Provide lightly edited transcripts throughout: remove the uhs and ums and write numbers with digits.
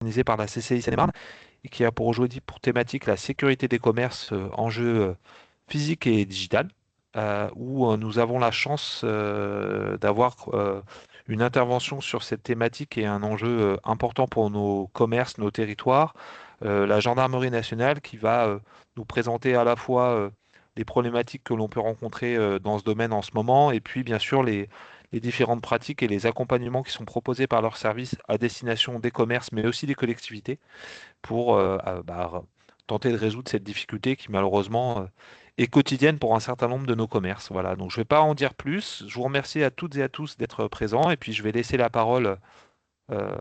organisé par la CCI Seine-et-Marne et qui a pour aujourd'hui pour thématique la sécurité des commerces, enjeux physiques et digital, où nous avons la chance d'avoir une intervention sur cette thématique et un enjeu important pour nos commerces, nos territoires, la gendarmerie nationale qui va nous présenter à la fois les problématiques que l'on peut rencontrer dans ce domaine en ce moment, et puis bien sûr les différentes pratiques et les accompagnements qui sont proposés par leurs services à destination des commerces, mais aussi des collectivités, pour tenter de résoudre cette difficulté qui malheureusement est quotidienne pour un certain nombre de nos commerces. Voilà, donc je ne vais pas en dire plus. Je vous remercie à toutes et à tous d'être présents, et puis je vais laisser la parole euh,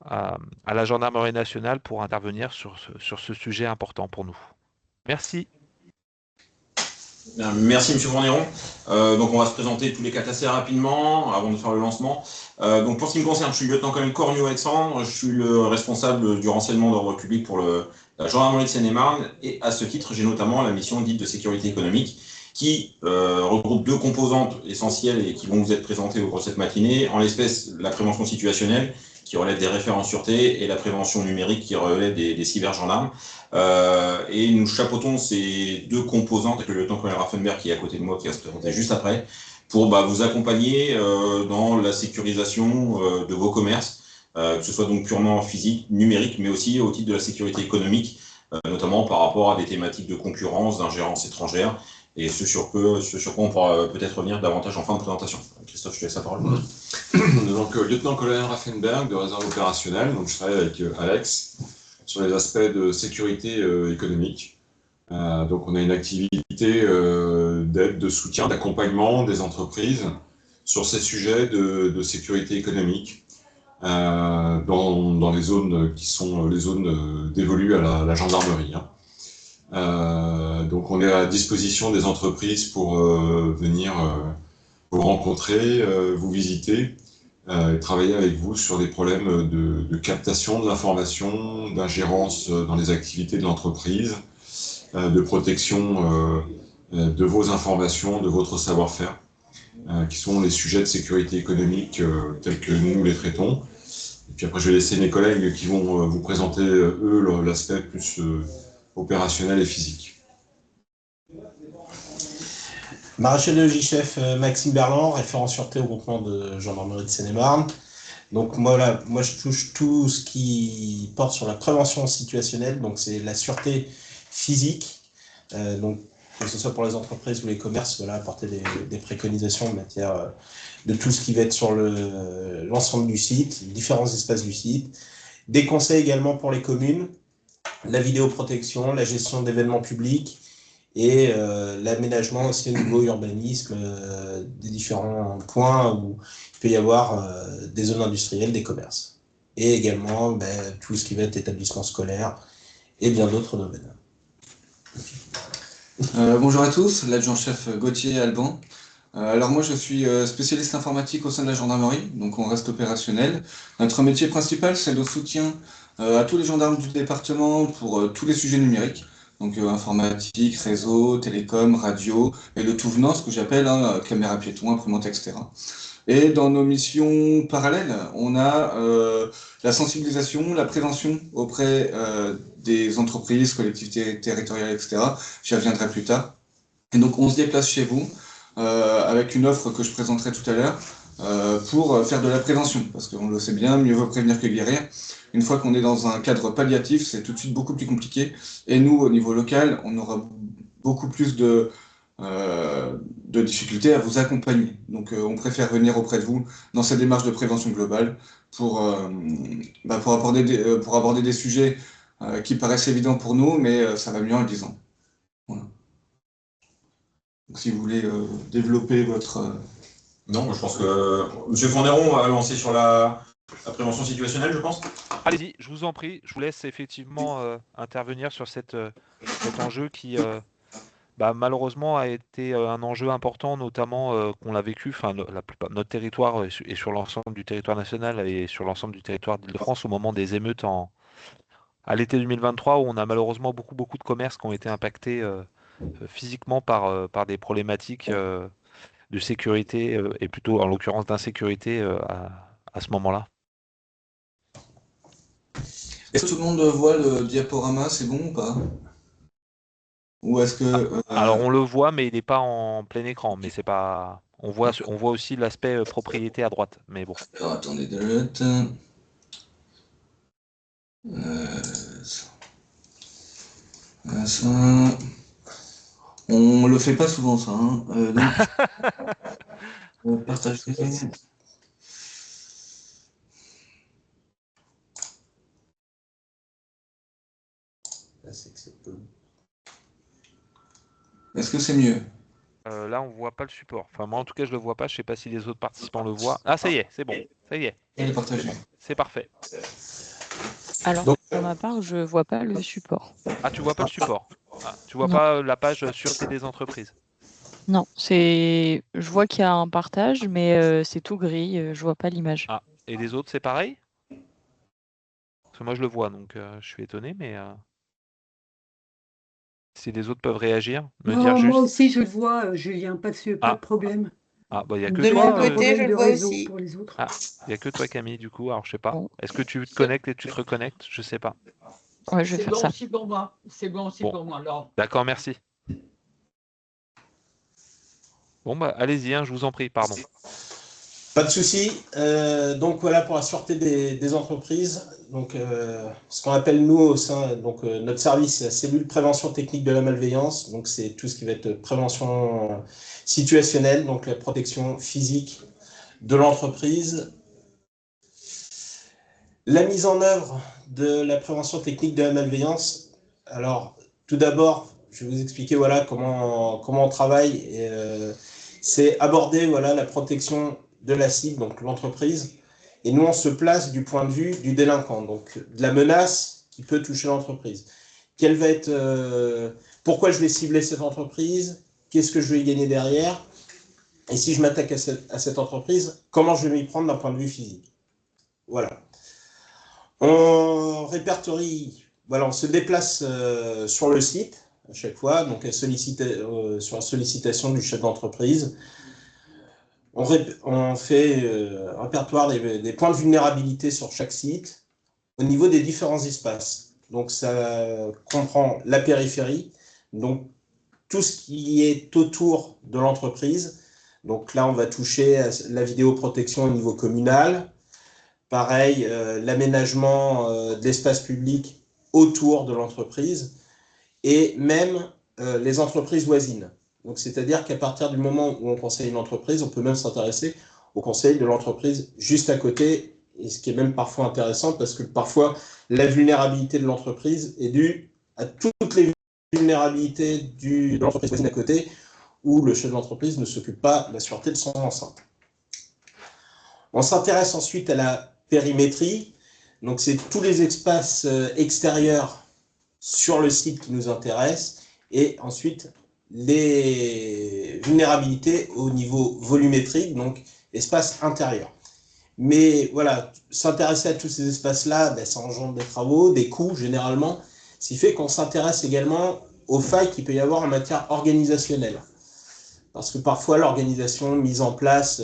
à la gendarmerie nationale pour intervenir sur ce sujet important pour nous. Merci. Bien, merci Monsieur Fourneron. Donc on va se présenter tous les quatre assez rapidement avant de faire le lancement. Donc pour ce qui me concerne, je suis le lieutenant-colonel Cornu Alexandre, je suis le responsable du renseignement d'ordre public pour la gendarmerie de Seine-et-Marne, et à ce titre, j'ai notamment la mission dite de sécurité économique qui regroupe deux composantes essentielles et qui vont vous être présentées au cours de cette matinée. En l'espèce, la prévention situationnelle qui relève des référents sûreté et la prévention numérique qui relève des cybergendarmes. Et nous chapeautons ces deux composantes avec le lieutenant-colonel Raffenberg qui est à côté de moi, qui va se présenter juste après, pour vous accompagner dans la sécurisation de vos commerces, que ce soit donc purement physique, numérique, mais aussi au titre de la sécurité économique, notamment par rapport à des thématiques de concurrence, d'ingérence étrangère, et ce sur quoi on pourra peut-être revenir davantage en fin de présentation. Christophe, je te laisse la parole. Donc, lieutenant-colonel Raffenberg de réserve opérationnelle, donc je travaille avec Alex sur les aspects de sécurité économique. Donc on a une activité d'aide, de soutien, d'accompagnement des entreprises sur ces sujets de sécurité économique dans les zones qui sont les zones dévolues à la gendarmerie. Donc on est à disposition des entreprises pour venir vous rencontrer, vous visiter, et travailler avec vous sur des problèmes de captation de l'information, d'ingérence dans les activités de l'entreprise, de protection de vos informations, de votre savoir-faire, qui sont les sujets de sécurité économique tels que nous les traitons. Et puis après, je vais laisser mes collègues qui vont vous présenter, eux, l'aspect plus opérationnel et physique. Maréchal de logis-chef Maxime Berland, référent sûreté au groupement de gendarmerie de Seine-et-Marne. Donc moi je touche tout ce qui porte sur la prévention situationnelle, donc c'est la sûreté physique, donc que ce soit pour les entreprises ou les commerces, voilà, apporter des préconisations en matière de tout ce qui va être sur l'ensemble du site, les différents espaces du site, des conseils également pour les communes, la vidéoprotection, la gestion d'événements publics, et l'aménagement aussi au niveau urbanisme des différents points où il peut y avoir des zones industrielles, des commerces. Et également tout ce qui va être établissement scolaire et bien d'autres domaines. Bonjour à tous, l'adjudant-chef Gauthier Alban. Alors moi je suis spécialiste informatique au sein de la gendarmerie, donc on reste opérationnel. Notre métier principal c'est le soutien à tous les gendarmes du département pour tous les sujets numériques. Donc informatique, réseau, télécom, radio, et le tout venant, ce que j'appelle caméra piéton, imprimante, etc. Et dans nos missions parallèles, on a la sensibilisation, la prévention auprès des entreprises, collectivités territoriales, etc. J'y reviendrai plus tard. Et donc on se déplace chez vous avec une offre que je présenterai tout à l'heure pour faire de la prévention, parce qu'on le sait bien, mieux vaut prévenir que guérir. Une fois qu'on est dans un cadre palliatif, c'est tout de suite beaucoup plus compliqué. Et nous, au niveau local, on aura beaucoup plus de difficultés à vous accompagner. Donc on préfère venir auprès de vous dans cette démarche de prévention globale pour aborder des sujets qui paraissent évidents pour nous, mais ça va mieux en le disant. Voilà. Donc, si vous voulez développer votre... Non, je pense que M. Fourneron a lancé sur la prévention situationnelle, je pense. Allez-y, je vous en prie, je vous laisse effectivement intervenir sur cet enjeu qui malheureusement a été un enjeu important, notamment qu'on l'a vécu, la plupart notre territoire et sur l'ensemble du territoire national et sur l'ensemble du territoire d'Île-de-France au moment des émeutes à l'été 2023, où on a malheureusement beaucoup de commerces qui ont été impactés physiquement par des problématiques de sécurité et plutôt en l'occurrence d'insécurité à ce moment-là. Est-ce que tout le monde voit le diaporama, c'est bon ou pas? Ou est-ce que... Alors on le voit, mais il n'est pas en plein écran. Mais c'est pas. On voit aussi l'aspect propriété à droite. Mais bon. alors, attendez deux minutes. Ça, on le fait pas souvent, ça. Hein. Donc, partager. Est-ce que c'est mieux? Là, on voit pas le support. Enfin, moi, en tout cas, je le vois pas. Je sais pas si les autres participants le voient. Ah, ça y est, c'est bon. Ça y est, Il est partagé. c'est parfait. Alors, Donc, pour ma part, je vois pas le support. Ah, tu vois pas le support. Ah, tu vois Non. pas la page sûreté des entreprises. Non, je vois qu'il y a un partage, mais c'est tout gris, je vois pas l'image. Ah, et les autres, c'est pareil? Parce que moi, je le vois, donc je suis étonné, mais si les autres peuvent réagir, me dire Non, juste. moi aussi, je le vois, Julien, pas de Ah. problème. Ah, bah, il y a que De toi. mon côté, je le vois aussi. Pour les autres. Ah, il y a que toi, Camille, du coup. Alors, je sais pas. Bon. Est-ce que tu te connectes et tu te reconnectes? Je sais pas. Ouais, je vais faire ça. C'est bon aussi pour moi. C'est bon aussi Bon. pour moi. Alors, D'accord, merci. Bon, bah, allez-y, hein, je vous en prie, pardon. pas de souci. Donc voilà pour la sûreté des entreprises. Donc ce qu'on appelle nous au sein, donc notre service, c'est la cellule prévention technique de la malveillance. Donc c'est tout ce qui va être prévention situationnelle, donc la protection physique de l'entreprise. La mise en œuvre de la prévention technique de la malveillance. Alors tout d'abord, je vais vous expliquer voilà comment on travaille. C'est aborder voilà la protection de la cible, donc l'entreprise. Et nous, on se place du point de vue du délinquant, donc de la menace qui peut toucher l'entreprise. Quelle va être, pourquoi je vais cibler cette entreprise? Qu'est-ce que je vais y gagner derrière? Et si je m'attaque à cette entreprise, comment je vais m'y prendre d'un point de vue physique? Voilà. On répertorie, voilà, on se déplace sur le site à chaque fois, donc sur la sollicitation du chef d'entreprise. On fait un répertoire des points de vulnérabilité sur chaque site au niveau des différents espaces. Donc ça comprend la périphérie, donc tout ce qui est autour de l'entreprise. Donc là, on va toucher à la vidéoprotection au niveau communal. Pareil, l'aménagement de l'espace public autour de l'entreprise et même les entreprises voisines. Donc, c'est-à-dire qu'à partir du moment où on conseille une entreprise, on peut même s'intéresser au conseil de l'entreprise juste à côté, et ce qui est même parfois intéressant parce que parfois la vulnérabilité de l'entreprise est due à toutes les vulnérabilités de l'entreprise voisine à côté, où le chef d'entreprise ne s'occupe pas de la sûreté de son enceinte. On s'intéresse ensuite à la périmétrie, donc c'est tous les espaces extérieurs sur le site qui nous intéressent, et ensuite les vulnérabilités au niveau volumétrique, donc espace intérieur. Mais voilà, s'intéresser à tous ces espaces-là, ben, ça engendre des travaux, des coûts généralement, ce qui fait qu'on s'intéresse également aux failles qu'il peut y avoir en matière organisationnelle. Parce que parfois, l'organisation mise en place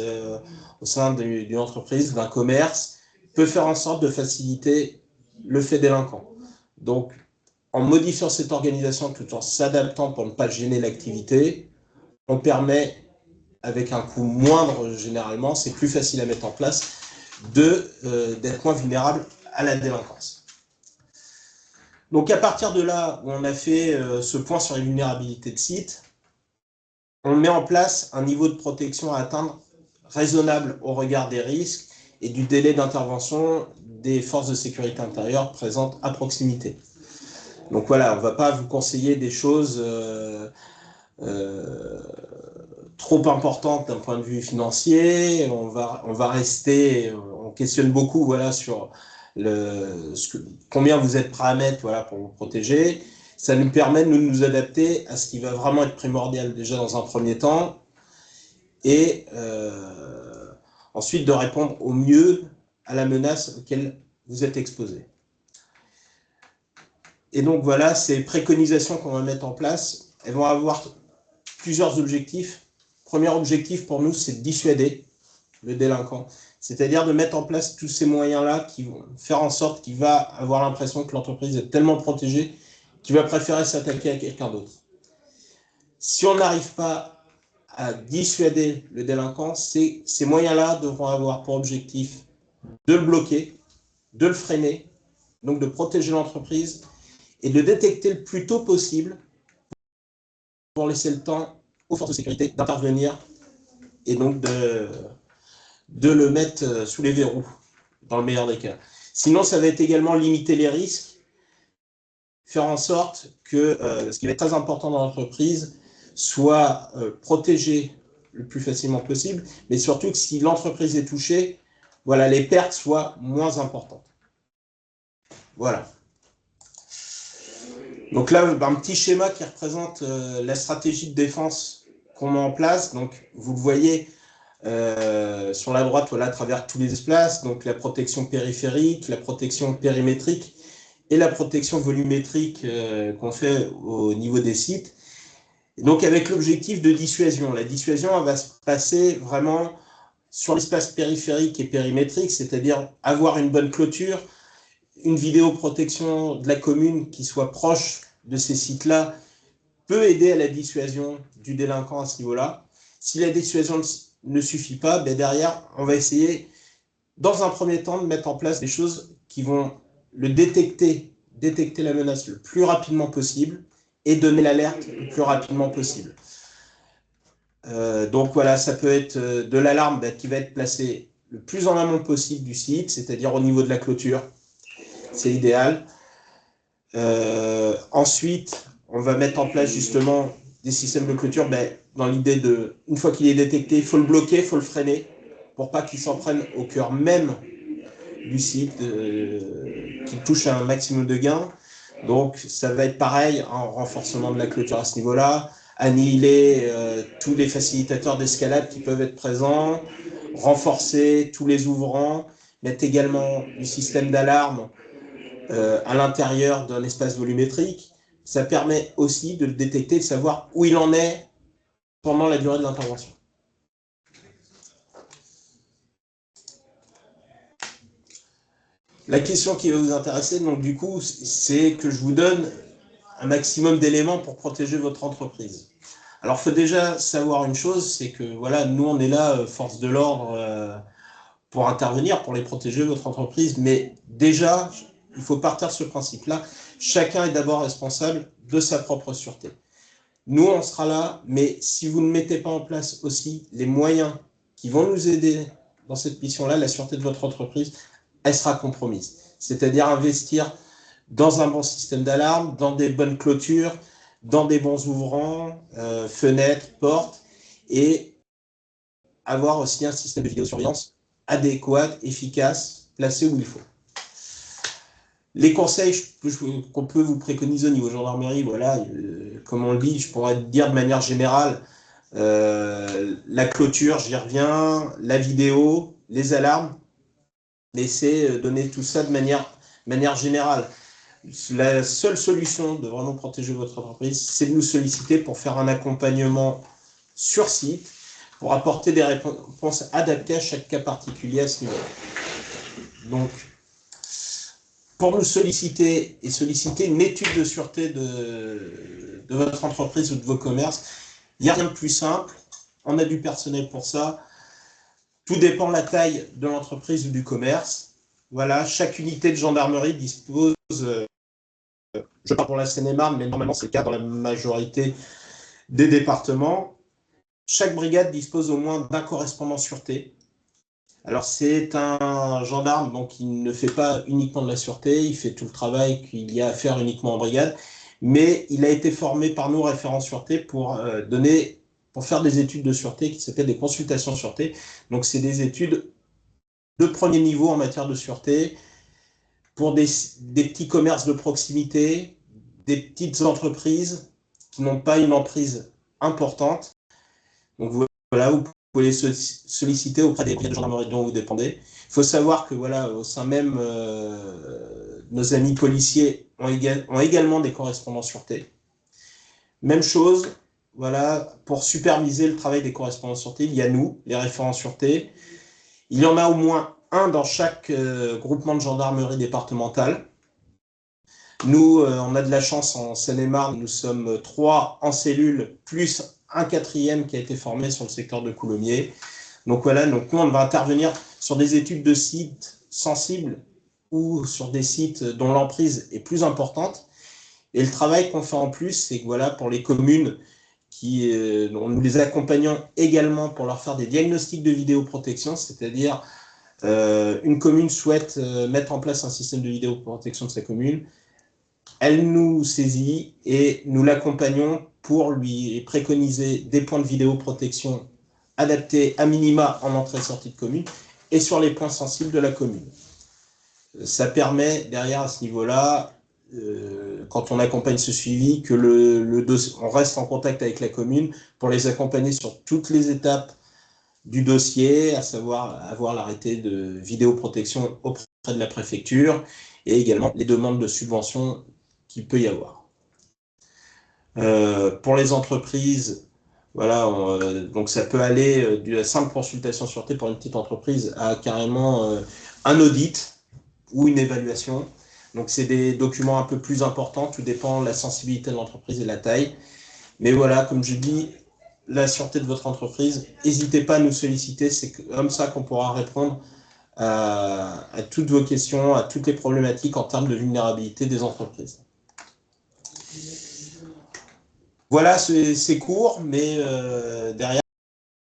au sein d'une entreprise, d'un commerce, peut faire en sorte de faciliter le fait délinquant. Donc, en modifiant cette organisation tout en s'adaptant pour ne pas gêner l'activité, on permet, avec un coût moindre généralement, c'est plus facile à mettre en place, d'être moins vulnérable à la délinquance. Donc à partir de là où on a fait ce point sur les vulnérabilités de site, on met en place un niveau de protection à atteindre raisonnable au regard des risques et du délai d'intervention des forces de sécurité intérieure présentes à proximité. Donc voilà, on ne va pas vous conseiller des choses trop importantes d'un point de vue financier. On va rester, on questionne beaucoup voilà, sur combien vous êtes prêt à mettre voilà, pour vous protéger. Ça nous permet de nous adapter à ce qui va vraiment être primordial déjà dans un premier temps et ensuite de répondre au mieux à la menace auquel vous êtes exposé. Et donc voilà, ces préconisations qu'on va mettre en place, elles vont avoir plusieurs objectifs. Premier objectif pour nous, c'est de dissuader le délinquant. C'est-à-dire de mettre en place tous ces moyens-là qui vont faire en sorte qu'il va avoir l'impression que l'entreprise est tellement protégée qu'il va préférer s'attaquer à quelqu'un d'autre. Si on n'arrive pas à dissuader le délinquant, ces moyens-là devront avoir pour objectif de le bloquer, de le freiner, donc de protéger l'entreprise et de détecter le plus tôt possible pour laisser le temps aux forces de sécurité d'intervenir et donc de le mettre sous les verrous, dans le meilleur des cas. Sinon, ça va être également limiter les risques, faire en sorte que ce qui va être très important dans l'entreprise soit protégé le plus facilement possible, mais surtout que si l'entreprise est touchée, voilà, les pertes soient moins importantes. Voilà. Donc là, un petit schéma qui représente la stratégie de défense qu'on met en place. Donc, vous le voyez sur la droite, voilà, à travers tous les espaces, donc la protection périphérique, la protection périmétrique et la protection volumétrique qu'on fait au niveau des sites. Et donc, avec l'objectif de dissuasion. La dissuasion, elle va se passer vraiment sur l'espace périphérique et périmétrique, c'est-à-dire avoir une bonne clôture, une vidéoprotection de la commune qui soit proche de ces sites-là peut aider à la dissuasion du délinquant à ce niveau-là. Si la dissuasion ne suffit pas, ben derrière, on va essayer, dans un premier temps, de mettre en place des choses qui vont le détecter la menace le plus rapidement possible et donner l'alerte le plus rapidement possible. Donc voilà, ça peut être de l'alarme qui va être placée le plus en amont possible du site, c'est-à-dire au niveau de la clôture. C'est idéal. Ensuite, on va mettre en place justement des systèmes de clôture dans l'idée de, une fois qu'il est détecté, il faut le bloquer, il faut le freiner pour pas qu'il s'en prenne au cœur même du site, qu'il touche à un maximum de gains. Donc, ça va être pareil, un renforcement de la clôture à ce niveau-là, annihiler tous les facilitateurs d'escalade qui peuvent être présents, renforcer tous les ouvrants, mettre également du système d'alarme à l'intérieur d'un espace volumétrique. Ça permet aussi de le détecter, de savoir où il en est pendant la durée de l'intervention. La question qui va vous intéresser, donc du coup, c'est que je vous donne un maximum d'éléments pour protéger votre entreprise. Alors, il faut déjà savoir une chose, c'est que voilà, nous, on est là, force de l'ordre, pour intervenir, pour les protéger, votre entreprise, mais déjà, il faut partir de ce principe-là. Chacun est d'abord responsable de sa propre sûreté. Nous, on sera là, mais si vous ne mettez pas en place aussi les moyens qui vont nous aider dans cette mission-là, la sûreté de votre entreprise, elle sera compromise. C'est-à-dire investir dans un bon système d'alarme, dans des bonnes clôtures, dans des bons ouvrants, fenêtres, portes, et avoir aussi un système de vidéosurveillance adéquat, efficace, placé où il faut. Les conseils qu'on peut vous préconiser au niveau gendarmerie, voilà, comme on le dit, je pourrais dire de manière générale, la clôture, j'y reviens, la vidéo, les alarmes, mais c'est donner tout ça de manière générale. La seule solution de vraiment protéger votre entreprise, c'est de nous solliciter pour faire un accompagnement sur site, pour apporter des réponses adaptées à chaque cas particulier à ce niveau. Donc, pour nous solliciter et solliciter une étude de sûreté de votre entreprise ou de vos commerces, il n'y a rien de plus simple. On a du personnel pour ça. Tout dépend de la taille de l'entreprise ou du commerce. Voilà, chaque unité de gendarmerie dispose, je parle pour la Seine-et-Marne, mais normalement c'est le cas dans la majorité des départements. Chaque brigade dispose au moins d'un correspondant sûreté. Alors c'est un gendarme donc, qui ne fait pas uniquement de la sûreté, il fait tout le travail qu'il y a à faire uniquement en brigade, mais il a été formé par nous, référents sûreté, pour faire des études de sûreté qui s'appellent des consultations sûreté. Donc c'est des études de premier niveau en matière de sûreté pour des petits commerces de proximité, des petites entreprises qui n'ont pas une emprise importante. Donc voilà, vous pouvez les solliciter auprès des brigades de gendarmerie dont vous dépendez. Il faut savoir que voilà, au sein même, nos amis policiers ont également des correspondants sûreté. Même chose, voilà, pour superviser le travail des correspondants sûreté, il y a nous, les référents sûreté. Il y en a au moins un dans chaque groupement de gendarmerie départementale. Nous, on a de la chance en Seine-et-Marne, nous sommes 3 en cellule, plus un 4e qui a été formé sur le secteur de Coulommiers. Donc voilà, donc nous, on va intervenir sur des études de sites sensibles ou sur des sites dont l'emprise est plus importante. Et le travail qu'on fait en plus, c'est que voilà, pour les communes, nous les accompagnons également pour leur faire des diagnostics de vidéoprotection, c'est-à-dire une commune souhaite mettre en place un système de vidéoprotection de sa commune. Elle nous saisit et nous l'accompagnons pour lui préconiser des points de vidéoprotection adaptés à minima en entrée et sortie de commune et sur les points sensibles de la commune. Ça permet derrière à ce niveau-là, quand on accompagne ce suivi, que on reste en contact avec la commune pour les accompagner sur toutes les étapes du dossier, à savoir avoir l'arrêté de vidéoprotection auprès de la préfecture et également les demandes de subventions qu'il peut y avoir. Pour les entreprises, voilà, donc ça peut aller de la simple consultation sûreté pour une petite entreprise à carrément un audit ou une évaluation. Donc c'est des documents un peu plus importants, tout dépend de la sensibilité de l'entreprise et de la taille. Mais voilà, comme je dis, la sûreté de votre entreprise, n'hésitez pas à nous solliciter, c'est comme ça qu'on pourra répondre à toutes vos questions, à toutes les problématiques en termes de vulnérabilité des entreprises. Voilà, c'est court, mais derrière,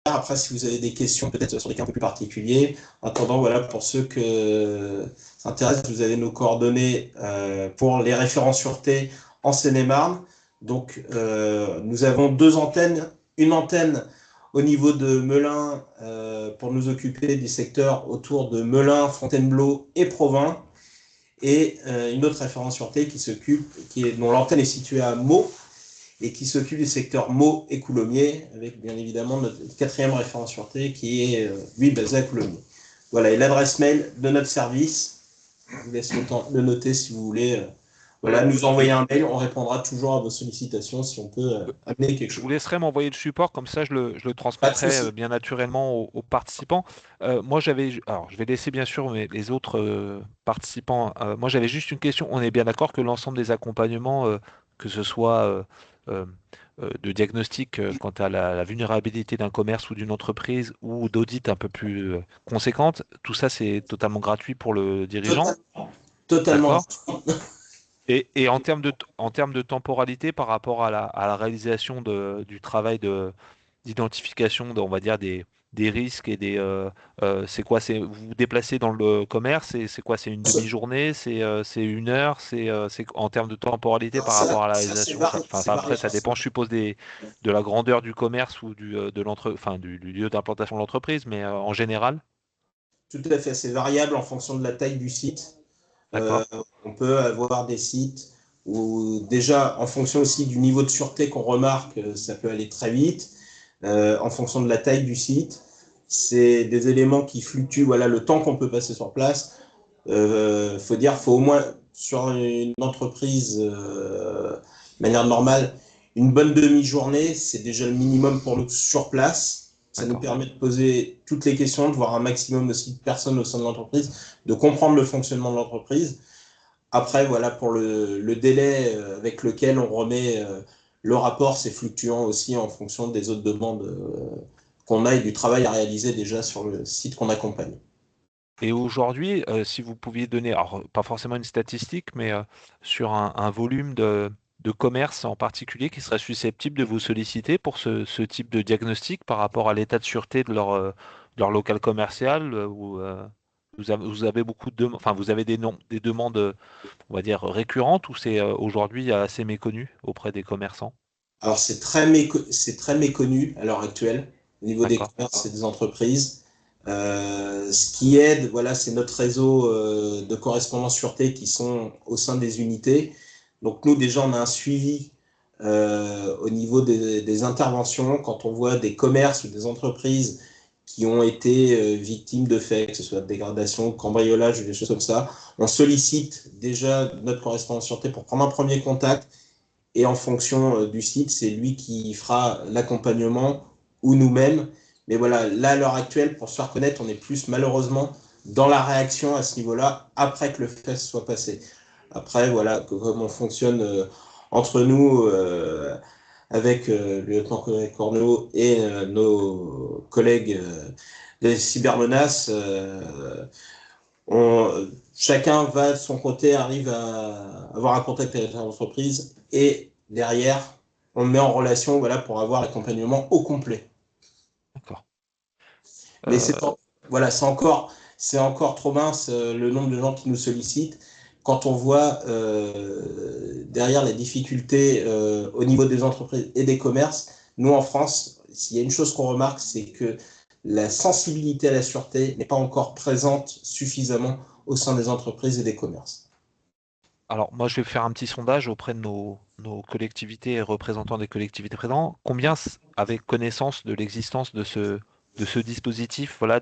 après, si vous avez des questions peut-être sur des cas un peu plus particuliers, en attendant, voilà, pour ceux que ça intéresse, vous avez nos coordonnées pour les référents sûreté en Seine-et-Marne. Donc, nous avons 2 antennes, une antenne au niveau de Melun pour nous occuper du secteur autour de Melun, Fontainebleau et Provins, et une autre référent sûreté dont l'antenne est située à Meaux, et qui s'occupe du secteur Meaux et Coulommiers, avec bien évidemment notre 4e référent sûreté qui est, lui, basé à Coulommiers. Voilà, et l'adresse mail de notre service, je vous laisse le temps de noter si vous voulez. Voilà, nous envoyer un mail, on répondra toujours à vos sollicitations si on peut amener quelque Je chose. vous laisserai m'envoyer le support, comme ça je le Pas de transmettrai souci. bien naturellement aux participants. Moi alors je vais laisser bien sûr les autres participants. Moi j'avais juste une question. On est bien d'accord que l'ensemble des accompagnements, que ce soit euh, de diagnostic quant à la vulnérabilité d'un commerce ou d'une entreprise ou d'audit un peu plus conséquente, tout ça c'est totalement gratuit pour le dirigeant, Totalement. d'accord? Et en termes de temporalité par rapport à la réalisation du travail d'identification, on va dire, des risques et c'est quoi? Vous vous déplacez dans le commerce et c'est quoi? C'est une demi-journée? C'est une heure? C'est en termes de temporalité par rapport à la réalisation? Enfin, après, ça dépend, je suppose, de la grandeur du commerce ou du lieu d'implantation de l'entreprise, mais en général, Tout à fait, c'est variable en fonction de la taille du site. d'accord? On peut avoir des sites où déjà, en fonction aussi du niveau de sûreté qu'on remarque, ça peut aller très vite. En fonction de la taille du site, c'est des éléments qui fluctuent. Voilà, le temps qu'on peut passer sur place. Faut au moins, sur une entreprise, de manière normale, une bonne demi-journée, c'est déjà le minimum pour nous sur place. Ça nous D'accord. permet de poser toutes les questions, de voir un maximum aussi de personnes au sein de l'entreprise, de comprendre le fonctionnement de l'entreprise. Après, voilà, pour le délai avec lequel on remet le rapport, c'est fluctuant aussi en fonction des autres demandes qu'on a et du travail à réaliser déjà sur le site qu'on accompagne. Et aujourd'hui, si vous pouviez donner, alors pas forcément une statistique, mais sur un volume de commerce en particulier qui serait susceptible de vous solliciter pour ce type de diagnostic par rapport à l'état de sûreté de leur local commercial, ou vous avez beaucoup enfin vous avez des demandes, on va dire récurrentes, ou c'est aujourd'hui assez méconnu auprès des commerçants? Alors, c'est très méconnu à l'heure actuelle au niveau des D'accord. commerces et des entreprises. Ce qui aide, voilà, c'est notre réseau de correspondance sûreté qui sont au sein des unités. Donc, nous, déjà, on a un suivi au niveau des interventions. Quand on voit des commerces ou des entreprises qui ont été victimes de faits, que ce soit de dégradation, cambriolage ou des choses comme ça, on sollicite déjà notre correspondance sûreté pour prendre un premier contact. Et en fonction du site, c'est lui qui fera l'accompagnement ou nous-mêmes, Mais voilà, là, à l'heure actuelle, pour se faire connaître, on est plus malheureusement dans la réaction à ce niveau-là, après que le fait soit passé. Après, voilà, comme on fonctionne entre nous, avec le lieutenant-colonel Corneau et nos collègues des cybermenaces, chacun va de son côté, arrive à avoir un contact avec l'entreprise et derrière, on met en relation voilà, pour avoir l'accompagnement au complet. D'accord. Mais voilà, c'est encore trop mince le nombre de gens qui nous sollicitent. Quand on voit derrière les difficultés au niveau des entreprises et des commerces, nous en France, s'il y a une chose qu'on remarque, c'est que la sensibilité à la sûreté n'est pas encore présente suffisamment au sein des entreprises et des commerces. Alors, moi, je vais faire un petit sondage auprès de nos collectivités et représentants des collectivités présents. Combien avaient connaissance de l'existence de ce dispositif, voilà,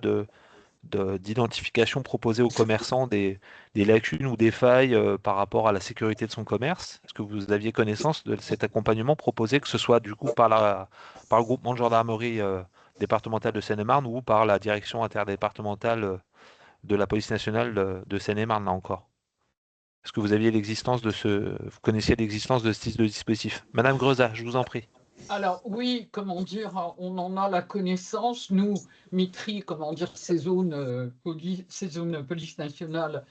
d'identification proposé aux commerçants des lacunes ou des failles par rapport à la sécurité de son commerce? Est-ce que vous aviez connaissance de cet accompagnement proposé, que ce soit du coup par le groupement de gendarmerie départementale de Seine-et-Marne ou par la direction interdépartementale de la police nationale de Seine-et-Marne, là encore? Est-ce que vous aviez vous connaissiez l'existence de ce type de dispositif? Madame Greza, je vous en prie. Alors oui, comment dire, on en a la connaissance. Nous, Mitry, comment dire, ces zones police nationale,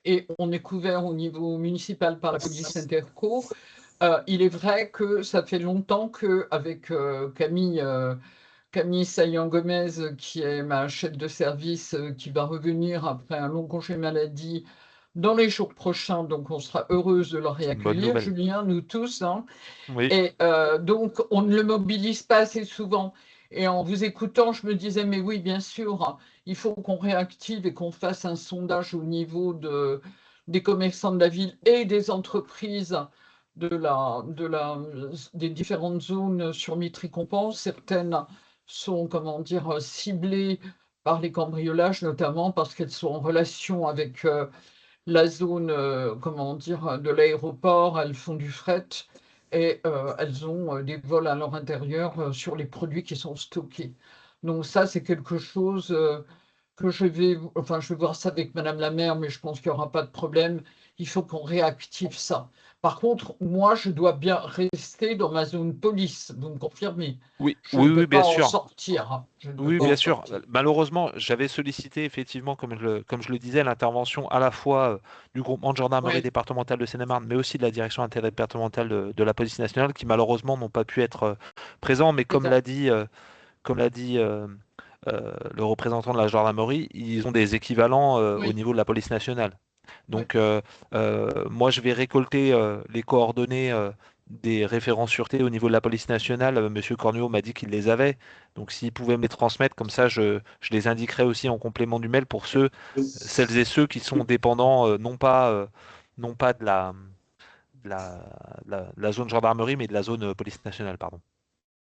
et on est couvert au niveau municipal par la police interco. Il est vrai que ça fait longtemps qu'avec Camille Saillant-Gomez, qui est ma chef de service, qui va revenir après un long congé maladie dans les jours prochains, donc on sera heureuse de le C'est une bonne réaccueillir, nouvelle. Julien, nous tous, hein. Oui, Et donc, on ne le mobilise pas assez souvent. Et en vous écoutant, je me disais, mais oui, bien sûr, il faut qu'on réactive et qu'on fasse un sondage au niveau des commerçants de la ville et des entreprises des différentes zones sur Mitry-Compense. Certaines sont, comment dire, ciblées par les cambriolages, notamment parce qu'elles sont en relation avec la zone, comment dire, de l'aéroport. Elles font du fret et elles ont des vols à leur intérieur sur les produits qui sont stockés. Donc ça, c'est quelque chose que je vais voir ça avec Madame la maire, mais je pense qu'il n'y aura pas de problème. Il faut qu'on réactive ça. Par contre, moi, je dois bien rester dans ma zone police. Vous me confirmez? oui, Je ne oui, peux oui, bien pas en sûr. sortir, hein. Je ne peux Oui, pas en bien sûr. sortir. Malheureusement, j'avais sollicité effectivement, comme je le disais, l'intervention à la fois du groupement de gendarmerie Oui, départementale de Seine-et-Marne, mais aussi de la direction interdépartementale de la police nationale, qui malheureusement n'ont pas pu être présents. Mais c'est ça. comme l'a dit le représentant de la gendarmerie, ils ont des équivalents au Oui, niveau de la police nationale. oui. Donc, moi, je vais récolter les coordonnées des référents sûreté au niveau de la police nationale. Monsieur Cornuau m'a dit qu'il les avait. Donc, s'il pouvait me les transmettre, comme ça, je les indiquerai aussi en complément du mail pour celles et ceux qui sont dépendants, non pas de la zone gendarmerie, mais de la zone police nationale, pardon.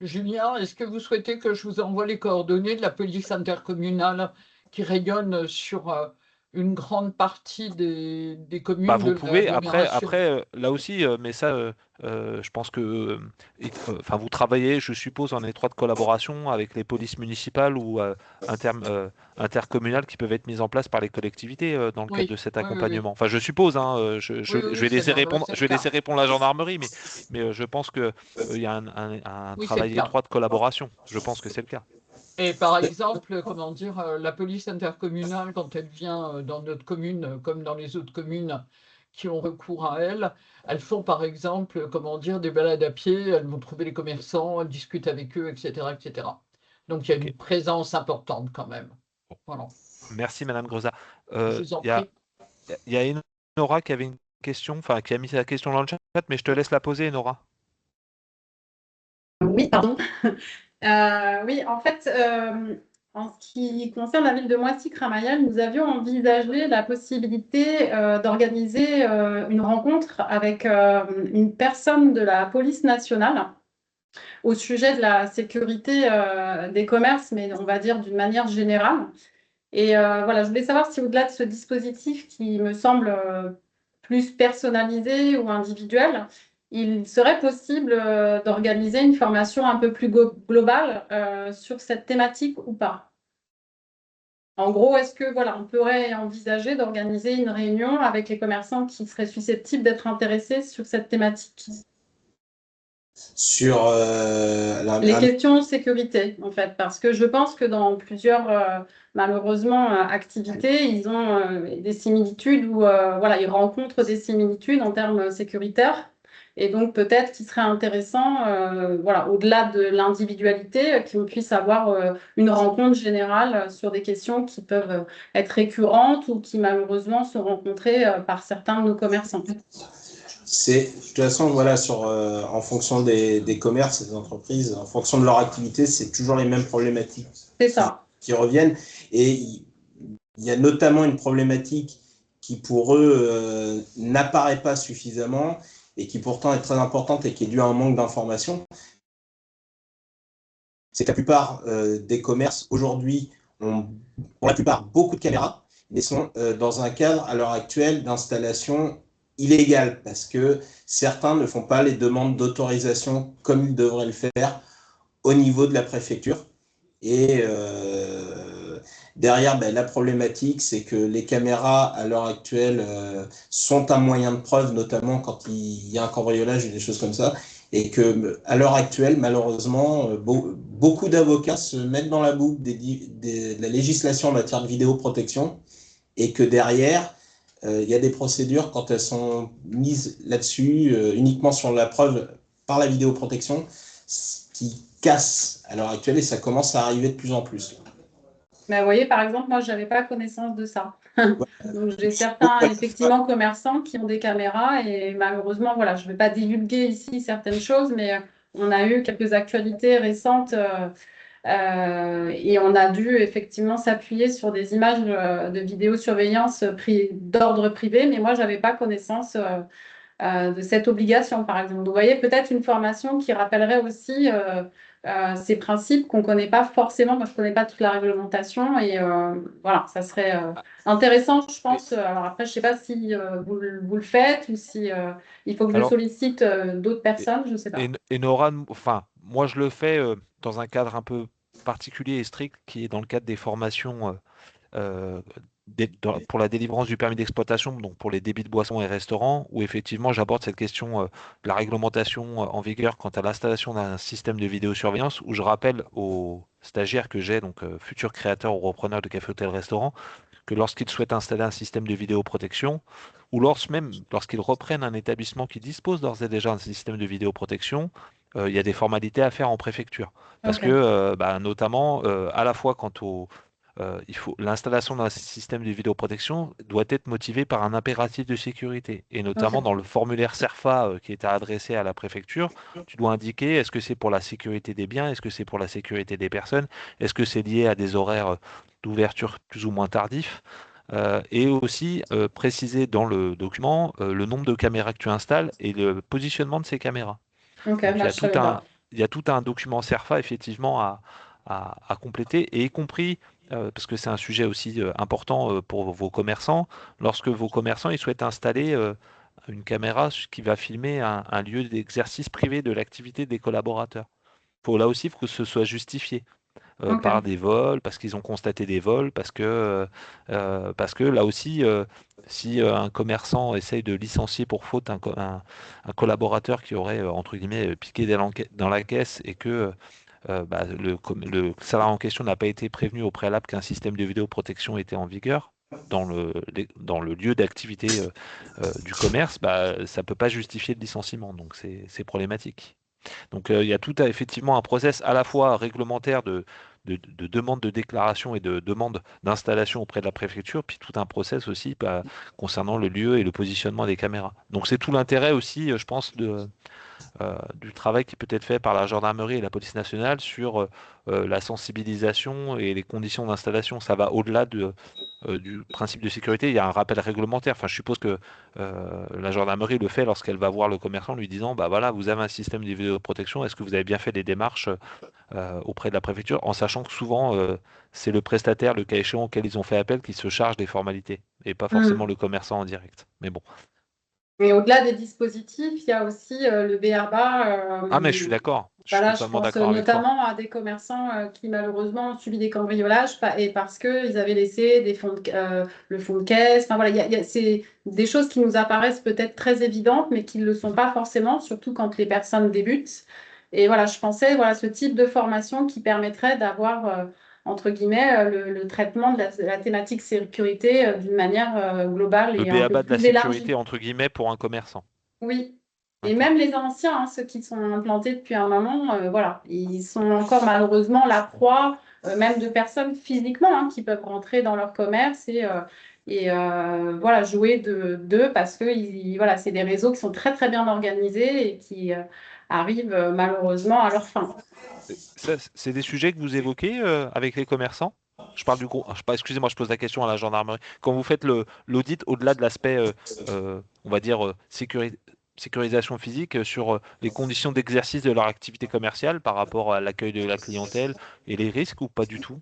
Julien, est-ce que vous souhaitez que je vous envoie les coordonnées de la police intercommunale qui rayonne sur une grande partie des Bah, communes vous de pouvez, l'agglomération? là aussi, mais ça, je pense que, enfin, vous travaillez, je suppose, en étroite collaboration avec les polices municipales ou intercommunales qui peuvent être mises en place par les collectivités dans le cadre de Oui, cet oui, oui, oui. accompagnement. Enfin, je suppose, hein, Oui, oui, oui, c'est je le vais laisser cas. répondre la gendarmerie, mais je pense que, il y a un Oui, c'est le travail cas. étroit de collaboration. Je pense que c'est le cas. Et par exemple, comment dire, la police intercommunale, quand elle vient dans notre commune, comme dans les autres communes qui ont recours à elle, elles font par exemple, comment dire, des balades à pied, elles vont trouver les commerçants, elles discutent avec eux, etc., etc. Donc il y a Ok. une présence importante quand même. Voilà, Merci, Madame Greza. je vous en Il y a, prie. il y a Enora qui avait une question, enfin, qui a mis sa question dans le chat, mais je te laisse la poser, Enora. Oui, pardon. Oui, en fait, en ce qui concerne la ville de Moissy-Cramayel, nous avions envisagé la possibilité d'organiser une rencontre avec une personne de la police nationale au sujet de la sécurité des commerces, mais on va dire d'une manière générale. Et voilà, je voulais savoir si au-delà de ce dispositif qui me semble plus personnalisé ou individuel, il serait possible d'organiser une formation un peu plus globale sur cette thématique ou pas? En gros, est-ce que voilà, on pourrait envisager d'organiser une réunion avec les commerçants qui seraient susceptibles d'être intéressés sur cette thématique? Sur Les questions sécurité, en fait, parce que je pense que dans plusieurs, malheureusement, activités, ils ont des similitudes ou voilà, ils rencontrent des similitudes en termes sécuritaires. Et donc, peut-être qu'il serait intéressant, voilà, au-delà de l'individualité, qu'on puisse avoir une rencontre générale sur des questions qui peuvent être récurrentes ou qui, malheureusement, sont rencontrées par certains de nos commerçants. De toute façon, voilà, en fonction des commerces et des entreprises, en fonction de leur activité, c'est toujours les mêmes problématiques C'est ça. qui reviennent. Et il y a notamment une problématique qui, pour eux, n'apparaît pas suffisamment et qui pourtant est très importante et qui est due à un manque d'information. C'est que la plupart des commerces aujourd'hui ont, pour la plupart, beaucoup de caméras, mais sont dans un cadre à l'heure actuelle d'installation illégale parce que certains ne font pas les demandes d'autorisation comme ils devraient le faire au niveau de la préfecture. Et derrière, la problématique, c'est que les caméras, à l'heure actuelle, sont un moyen de preuve, notamment quand il y a un cambriolage ou des choses comme ça. Et que, à l'heure actuelle, malheureusement, beaucoup d'avocats se mettent dans la boucle de la législation en matière de vidéoprotection et que derrière, il y a des procédures quand elles sont mises là-dessus, uniquement sur la preuve par la vidéoprotection, qui cassent à l'heure actuelle et ça commence à arriver de plus en plus. Mais vous voyez, par exemple, moi, je n'avais pas connaissance de ça. Donc, j'ai certains, effectivement, commerçants qui ont des caméras et malheureusement, voilà, je ne vais pas divulguer ici certaines choses, mais on a eu quelques actualités récentes et on a dû effectivement s'appuyer sur des images de vidéosurveillance d'ordre privé, mais moi, je n'avais pas connaissance de cette obligation, par exemple. Donc, vous voyez, peut-être une formation qui rappellerait aussi ces principes qu'on ne connaît pas forcément. Moi, je ne connais pas toute la réglementation et voilà, ça serait intéressant, je pense. Alors après, je ne sais pas si vous le faites ou si il faut que je Alors, sollicite d'autres personnes, je ne sais pas. et Nora, enfin, moi je le fais dans un cadre un peu particulier et strict qui est dans le cadre des formations pour la délivrance du permis d'exploitation, donc pour les débits de boissons et restaurants, où effectivement j'aborde cette question de la réglementation en vigueur quant à l'installation d'un système de vidéosurveillance, où je rappelle aux stagiaires que j'ai, donc futurs créateurs ou repreneurs de café, hôtel, restaurant, que lorsqu'ils souhaitent installer un système de vidéoprotection, ou lorsqu'ils reprennent un établissement qui dispose d'ores et déjà d'un système de vidéoprotection, il y a des formalités à faire en préfecture. Parce Ok. que, notamment, à la fois quant au l'installation d'un système de vidéoprotection doit être motivée par un impératif de sécurité. Et notamment Ok. dans le formulaire CERFA qui est adressé à la préfecture, tu dois indiquer est-ce que c'est pour la sécurité des biens, est-ce que c'est pour la sécurité des personnes, est-ce que c'est lié à des horaires d'ouverture plus ou moins tardifs. Et aussi préciser dans le document le nombre de caméras que tu installes et le positionnement de ces caméras. Ok, Donc bah, je savais pas. il y a tout un document CERFA effectivement à compléter, et y compris, parce que c'est un sujet aussi important pour vos commerçants, lorsque vos commerçants ils souhaitent installer une caméra qui va filmer un lieu d'exercice privé de l'activité des collaborateurs. Là aussi, il faut que ce soit justifié Ok. par des vols, parce qu'ils ont constaté des vols, parce que là aussi, si un commerçant essaye de licencier pour faute un collaborateur qui aurait, entre guillemets, piqué dans la caisse et que le salarié en question n'a pas été prévenu au préalable qu'un système de vidéoprotection était en vigueur dans le lieu d'activité du commerce, ça ne peut pas justifier de licenciement. Donc c'est problématique. Donc il y a effectivement un process à la fois réglementaire de demande de déclaration et de demande d'installation auprès de la préfecture, puis tout un process aussi concernant le lieu et le positionnement des caméras. Donc c'est tout l'intérêt aussi, je pense, du travail qui peut être fait par la gendarmerie et la police nationale sur la sensibilisation et les conditions d'installation. Ça va au-delà du principe de sécurité. Il y a un rappel réglementaire. Enfin, je suppose que la gendarmerie le fait lorsqu'elle va voir le commerçant, lui disant, bah voilà, vous avez un système de vidéoprotection. Est-ce que vous avez bien fait les démarches auprès de la préfecture, en sachant que souvent c'est le prestataire, le cas échéant auquel ils ont fait appel, qui se charge des formalités et pas forcément le commerçant en direct. Mais bon. Et au-delà des dispositifs, il y a aussi le BABA. Ah, mais je suis d'accord. Je suis Voilà, je totalement pense d'accord avec toi. notamment à des commerçants qui malheureusement ont subi des cambriolages et parce qu'ils avaient laissé le fond de caisse. Enfin, voilà, c'est des choses qui nous apparaissent peut-être très évidentes, mais qui ne le sont pas forcément, surtout quand les personnes débutent. Et voilà, je pensais voilà, ce type de formation qui permettrait d'avoir, entre guillemets, le traitement de la thématique sécurité d'une manière globale Le et un peu b.a.-ba de la plus élargie. sécurité, entre guillemets, pour un commerçant. Oui. Et D'accord. même les anciens, hein, ceux qui sont implantés depuis un moment, voilà, ils sont encore malheureusement la proie, même de personnes physiquement, hein, qui peuvent rentrer dans leur commerce et jouer d'eux parce que voilà, c'est des réseaux qui sont très très bien organisés et qui arrivent malheureusement à leur fin. C'est des sujets que vous évoquez avec les commerçants? Je parle du gros. Excusez-moi, je pose la question à la gendarmerie. Quand vous faites l'audit, au-delà de l'aspect, on va dire, sécurisation physique, sur les conditions d'exercice de leur activité commerciale par rapport à l'accueil de la clientèle et les risques ou pas du tout?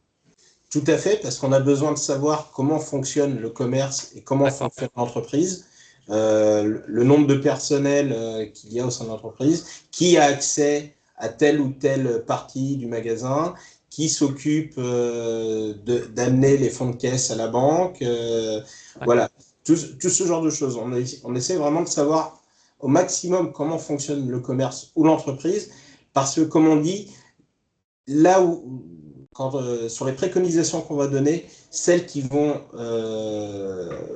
Tout à fait, parce qu'on a besoin de savoir comment fonctionne le commerce et comment D'accord. fonctionne l'entreprise, le nombre de personnel qu'il y a au sein de l'entreprise, qui a accès à telle ou telle partie du magasin, qui s'occupe d'amener les fonds de caisse à la banque, D'accord. voilà, tout ce genre de choses. On essaie vraiment de savoir au maximum comment fonctionne le commerce ou l'entreprise, parce que, comme on dit, là où, sur les préconisations qu'on va donner, celles qui vont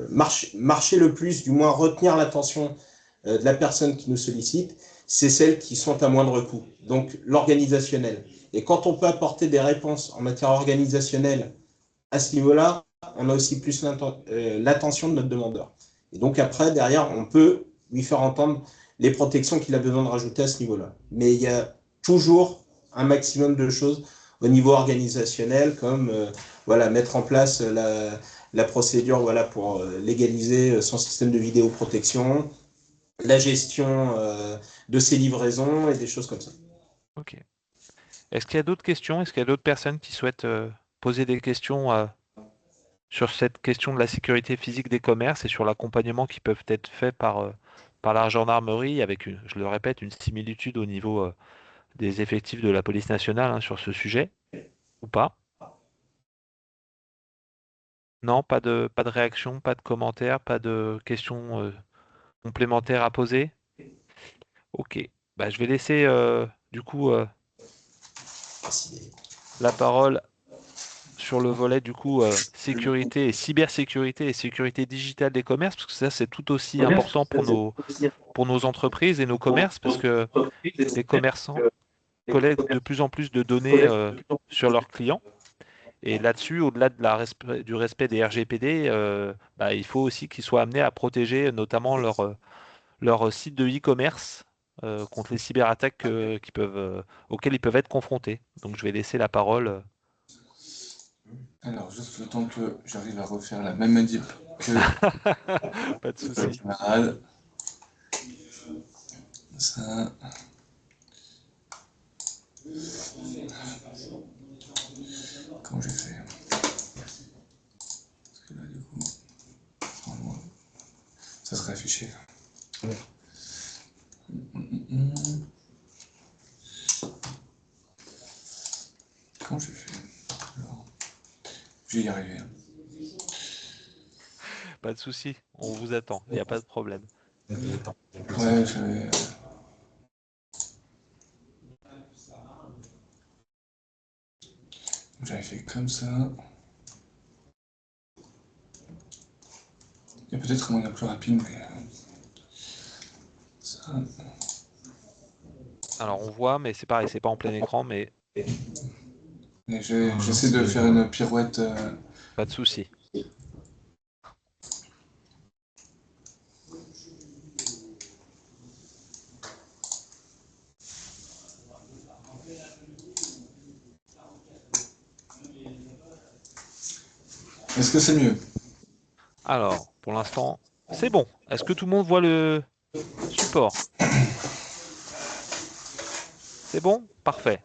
marcher le plus, du moins retenir l'attention de la personne qui nous sollicite, c'est celles qui sont à moindre coût, donc l'organisationnel. Et quand on peut apporter des réponses en matière organisationnelle à ce niveau-là, on a aussi plus l'attention de notre demandeur. Et donc après, derrière, on peut lui faire entendre les protections qu'il a besoin de rajouter à ce niveau-là. Mais il y a toujours un maximum de choses au niveau organisationnel, comme voilà, mettre en place la procédure voilà, pour légaliser son système de vidéoprotection, la gestion de ses livraisons et des choses comme ça. Ok. Est-ce qu'il y a d'autres questions? Est-ce qu'il y a d'autres personnes qui souhaitent poser des questions sur cette question de la sécurité physique des commerces et sur l'accompagnement qui peuvent être faits par la gendarmerie avec, je le répète, une similitude au niveau des effectifs de la police nationale hein, sur ce sujet, ou pas? Non, pas de réaction, pas de commentaires, pas de questions complémentaires à poser? Ok. Bah, je vais laisser du coup la parole sur le volet du coup sécurité et cybersécurité et sécurité digitale des commerces, parce que ça c'est tout aussi important pour nos entreprises et nos commerces, parce que les commerçants collectent de plus en plus de données sur leurs clients. Et là-dessus, au-delà du respect des RGPD, bah, il faut aussi qu'ils soient amenés à protéger notamment leur site de e-commerce contre les cyberattaques auxquelles ils peuvent être confrontés. Donc je vais laisser la parole. Alors, juste le temps que j'arrive à refaire la même manip que Pas de le souci. camarade. Ça. Comment j'ai fait? Parce que là, du coup, normalement, ça serait affiché. Ouais. Comment j'ai fait? Alors, je vais y arriver. Pas de souci. On vous attend. Il n'y a pas de problème. Ouais, j'avais fait comme ça. Il y a peut-être un moyen plus rapide, mais ça. Alors on voit, mais c'est pareil, c'est pas en plein écran, mais Mais j'essaie de faire une pirouette. pas de souci. Est-ce que c'est mieux? Alors, pour l'instant, c'est bon. Est-ce que tout le monde voit le support? C'est bon? Parfait.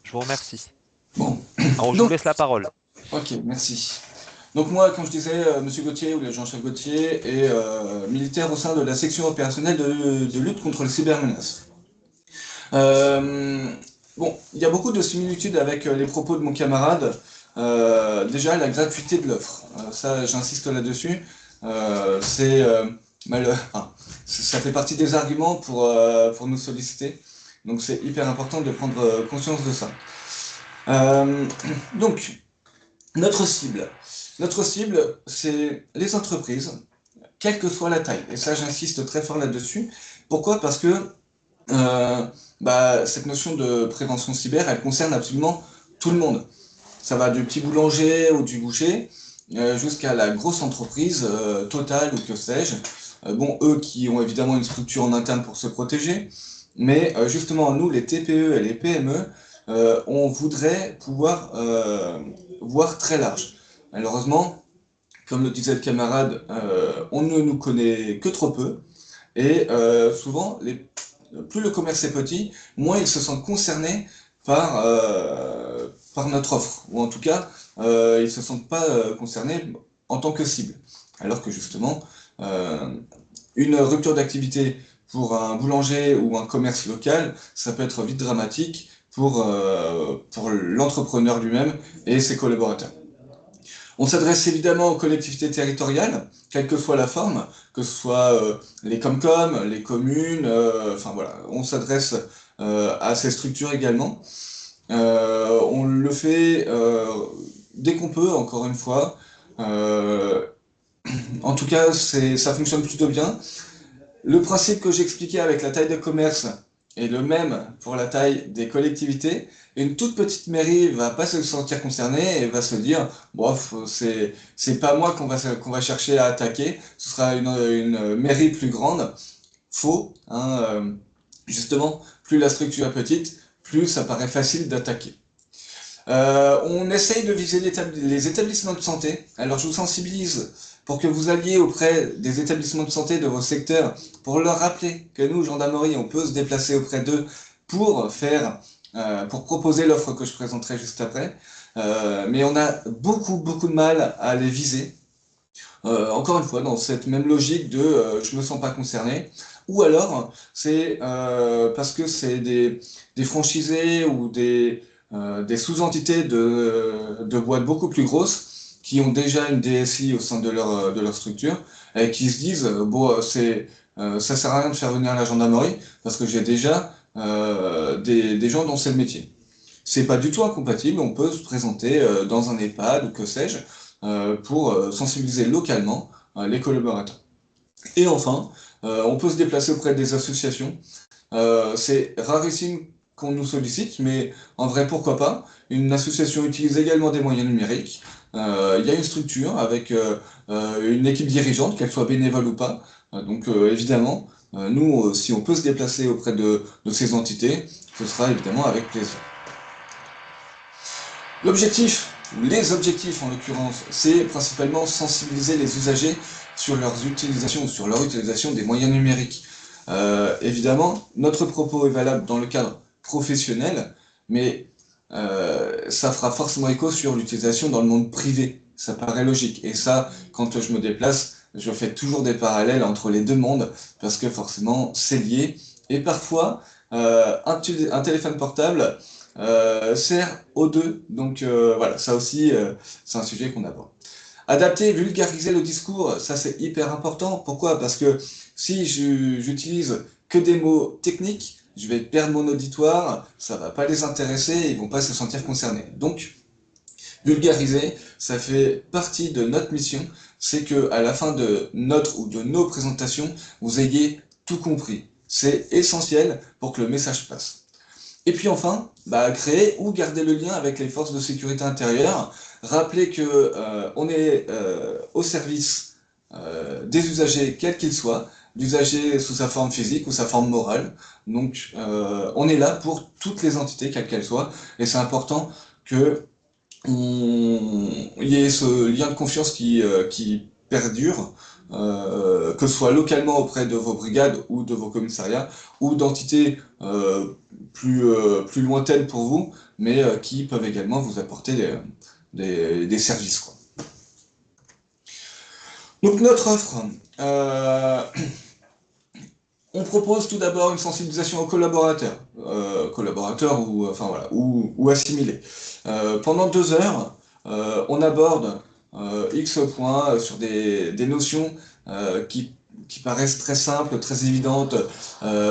Je vous remercie. Bon. Alors, je vous laisse la parole. Ok, merci. Donc moi, comme je disais, Monsieur Gauthier ou le Jean-Chef Gauthier est militaire au sein de la section opérationnelle de lutte contre les cybermenaces. Bon, il y a beaucoup de similitudes avec les propos de mon camarade. Déjà, la gratuité de l'offre. Ça, j'insiste là-dessus. Ça fait partie des arguments pour nous solliciter. Donc, c'est hyper important de prendre conscience de ça. Donc, notre cible, c'est les entreprises, quelle que soit la taille. Et ça, j'insiste très fort là-dessus. Pourquoi? Parce que cette notion de prévention cyber, elle concerne absolument tout le monde. Ça va du petit boulanger ou du boucher jusqu'à la grosse entreprise, Total ou que sais-je. Bon, eux qui ont évidemment une structure en interne pour se protéger, mais justement, nous, les TPE et les PME, on voudrait pouvoir voir très large. Malheureusement, comme le disait le camarade, on ne nous connaît que trop peu, et souvent, plus le commerce est petit, moins ils se sentent concernés par notre offre, ou en tout cas, ils ne se sentent pas concernés en tant que cible. Alors que justement, une rupture d'activité pour un boulanger ou un commerce local, ça peut être vite dramatique pour l'entrepreneur lui-même et ses collaborateurs. On s'adresse évidemment aux collectivités territoriales, quelle que soit la forme, que ce soit les Comcom, les communes, enfin voilà, on s'adresse à ces structures également. On le fait dès qu'on peut, encore une fois. En tout cas, ça fonctionne plutôt bien. Le principe que j'expliquais avec la taille de commerce est le même pour la taille des collectivités. Une toute petite mairie va pas se sentir concernée et va se dire bof, c'est pas moi qu'on va chercher à attaquer, ce sera une mairie plus grande. Faux, hein, justement, plus la structure est petite, plus ça paraît facile d'attaquer. On essaye de viser les établissements de santé. Alors je vous sensibilise pour que vous alliez auprès des établissements de santé de vos secteurs, pour leur rappeler que nous, gendarmerie, on peut se déplacer auprès d'eux pour proposer l'offre que je présenterai juste après. Mais on a beaucoup de mal à les viser. Encore une fois, dans cette même logique de je me sens pas concerné. Ou alors, c'est parce que c'est des franchisés ou des sous-entités de boîtes beaucoup plus grosses qui ont déjà une DSI au sein de leur structure et qui se disent bon, ça sert à rien de faire venir la gendarmerie parce que j'ai déjà des gens dont c'est le métier. C'est pas du tout incompatible, on peut se présenter dans un EHPAD ou que sais-je pour sensibiliser localement les collaborateurs. Et enfin, on peut se déplacer auprès des associations. C'est rarissime qu'on nous sollicite, mais en vrai, pourquoi pas. Une association utilise également des moyens numériques. Il y a une structure avec une équipe dirigeante, qu'elle soit bénévole ou pas. Donc évidemment, nous, si on peut se déplacer auprès de ces entités, ce sera évidemment avec plaisir. L'objectif, les objectifs en l'occurrence, c'est principalement sensibiliser les usagers sur leur utilisation des moyens numériques. Évidemment, notre propos est valable dans le cadre professionnel, mais ça fera forcément écho sur l'utilisation dans le monde privé. Ça paraît logique. Et ça, quand je me déplace, je fais toujours des parallèles entre les deux mondes, parce que forcément, c'est lié. Et parfois, un téléphone portable sert aux deux. Donc voilà, ça aussi, c'est un sujet qu'on aborde. Adapter, vulgariser le discours, ça c'est hyper important. Pourquoi? Parce que si j'utilise que des mots techniques, je vais perdre mon auditoire, ça va pas les intéresser, ils vont pas se sentir concernés. Donc, vulgariser, ça fait partie de notre mission, c'est que à la fin de notre ou de nos présentations, vous ayez tout compris. C'est essentiel pour que le message passe. Et puis enfin, créer ou garder le lien avec les forces de sécurité intérieure. Rappelez que on est au service des usagers, quels qu'ils soient, d'usagers sous sa forme physique ou sa forme morale. Donc on est là pour toutes les entités, quelles qu'elles soient, et c'est important qu'il y ait ce lien de confiance qui perdure, que ce soit localement auprès de vos brigades ou de vos commissariats, ou d'entités plus lointaines pour vous, mais qui peuvent également vous apporter des services, quoi. Donc notre offre, on propose tout d'abord une sensibilisation aux collaborateurs ou assimilés. Pendant 2 heures, on aborde X points sur des notions qui paraissent très simples, très évidentes.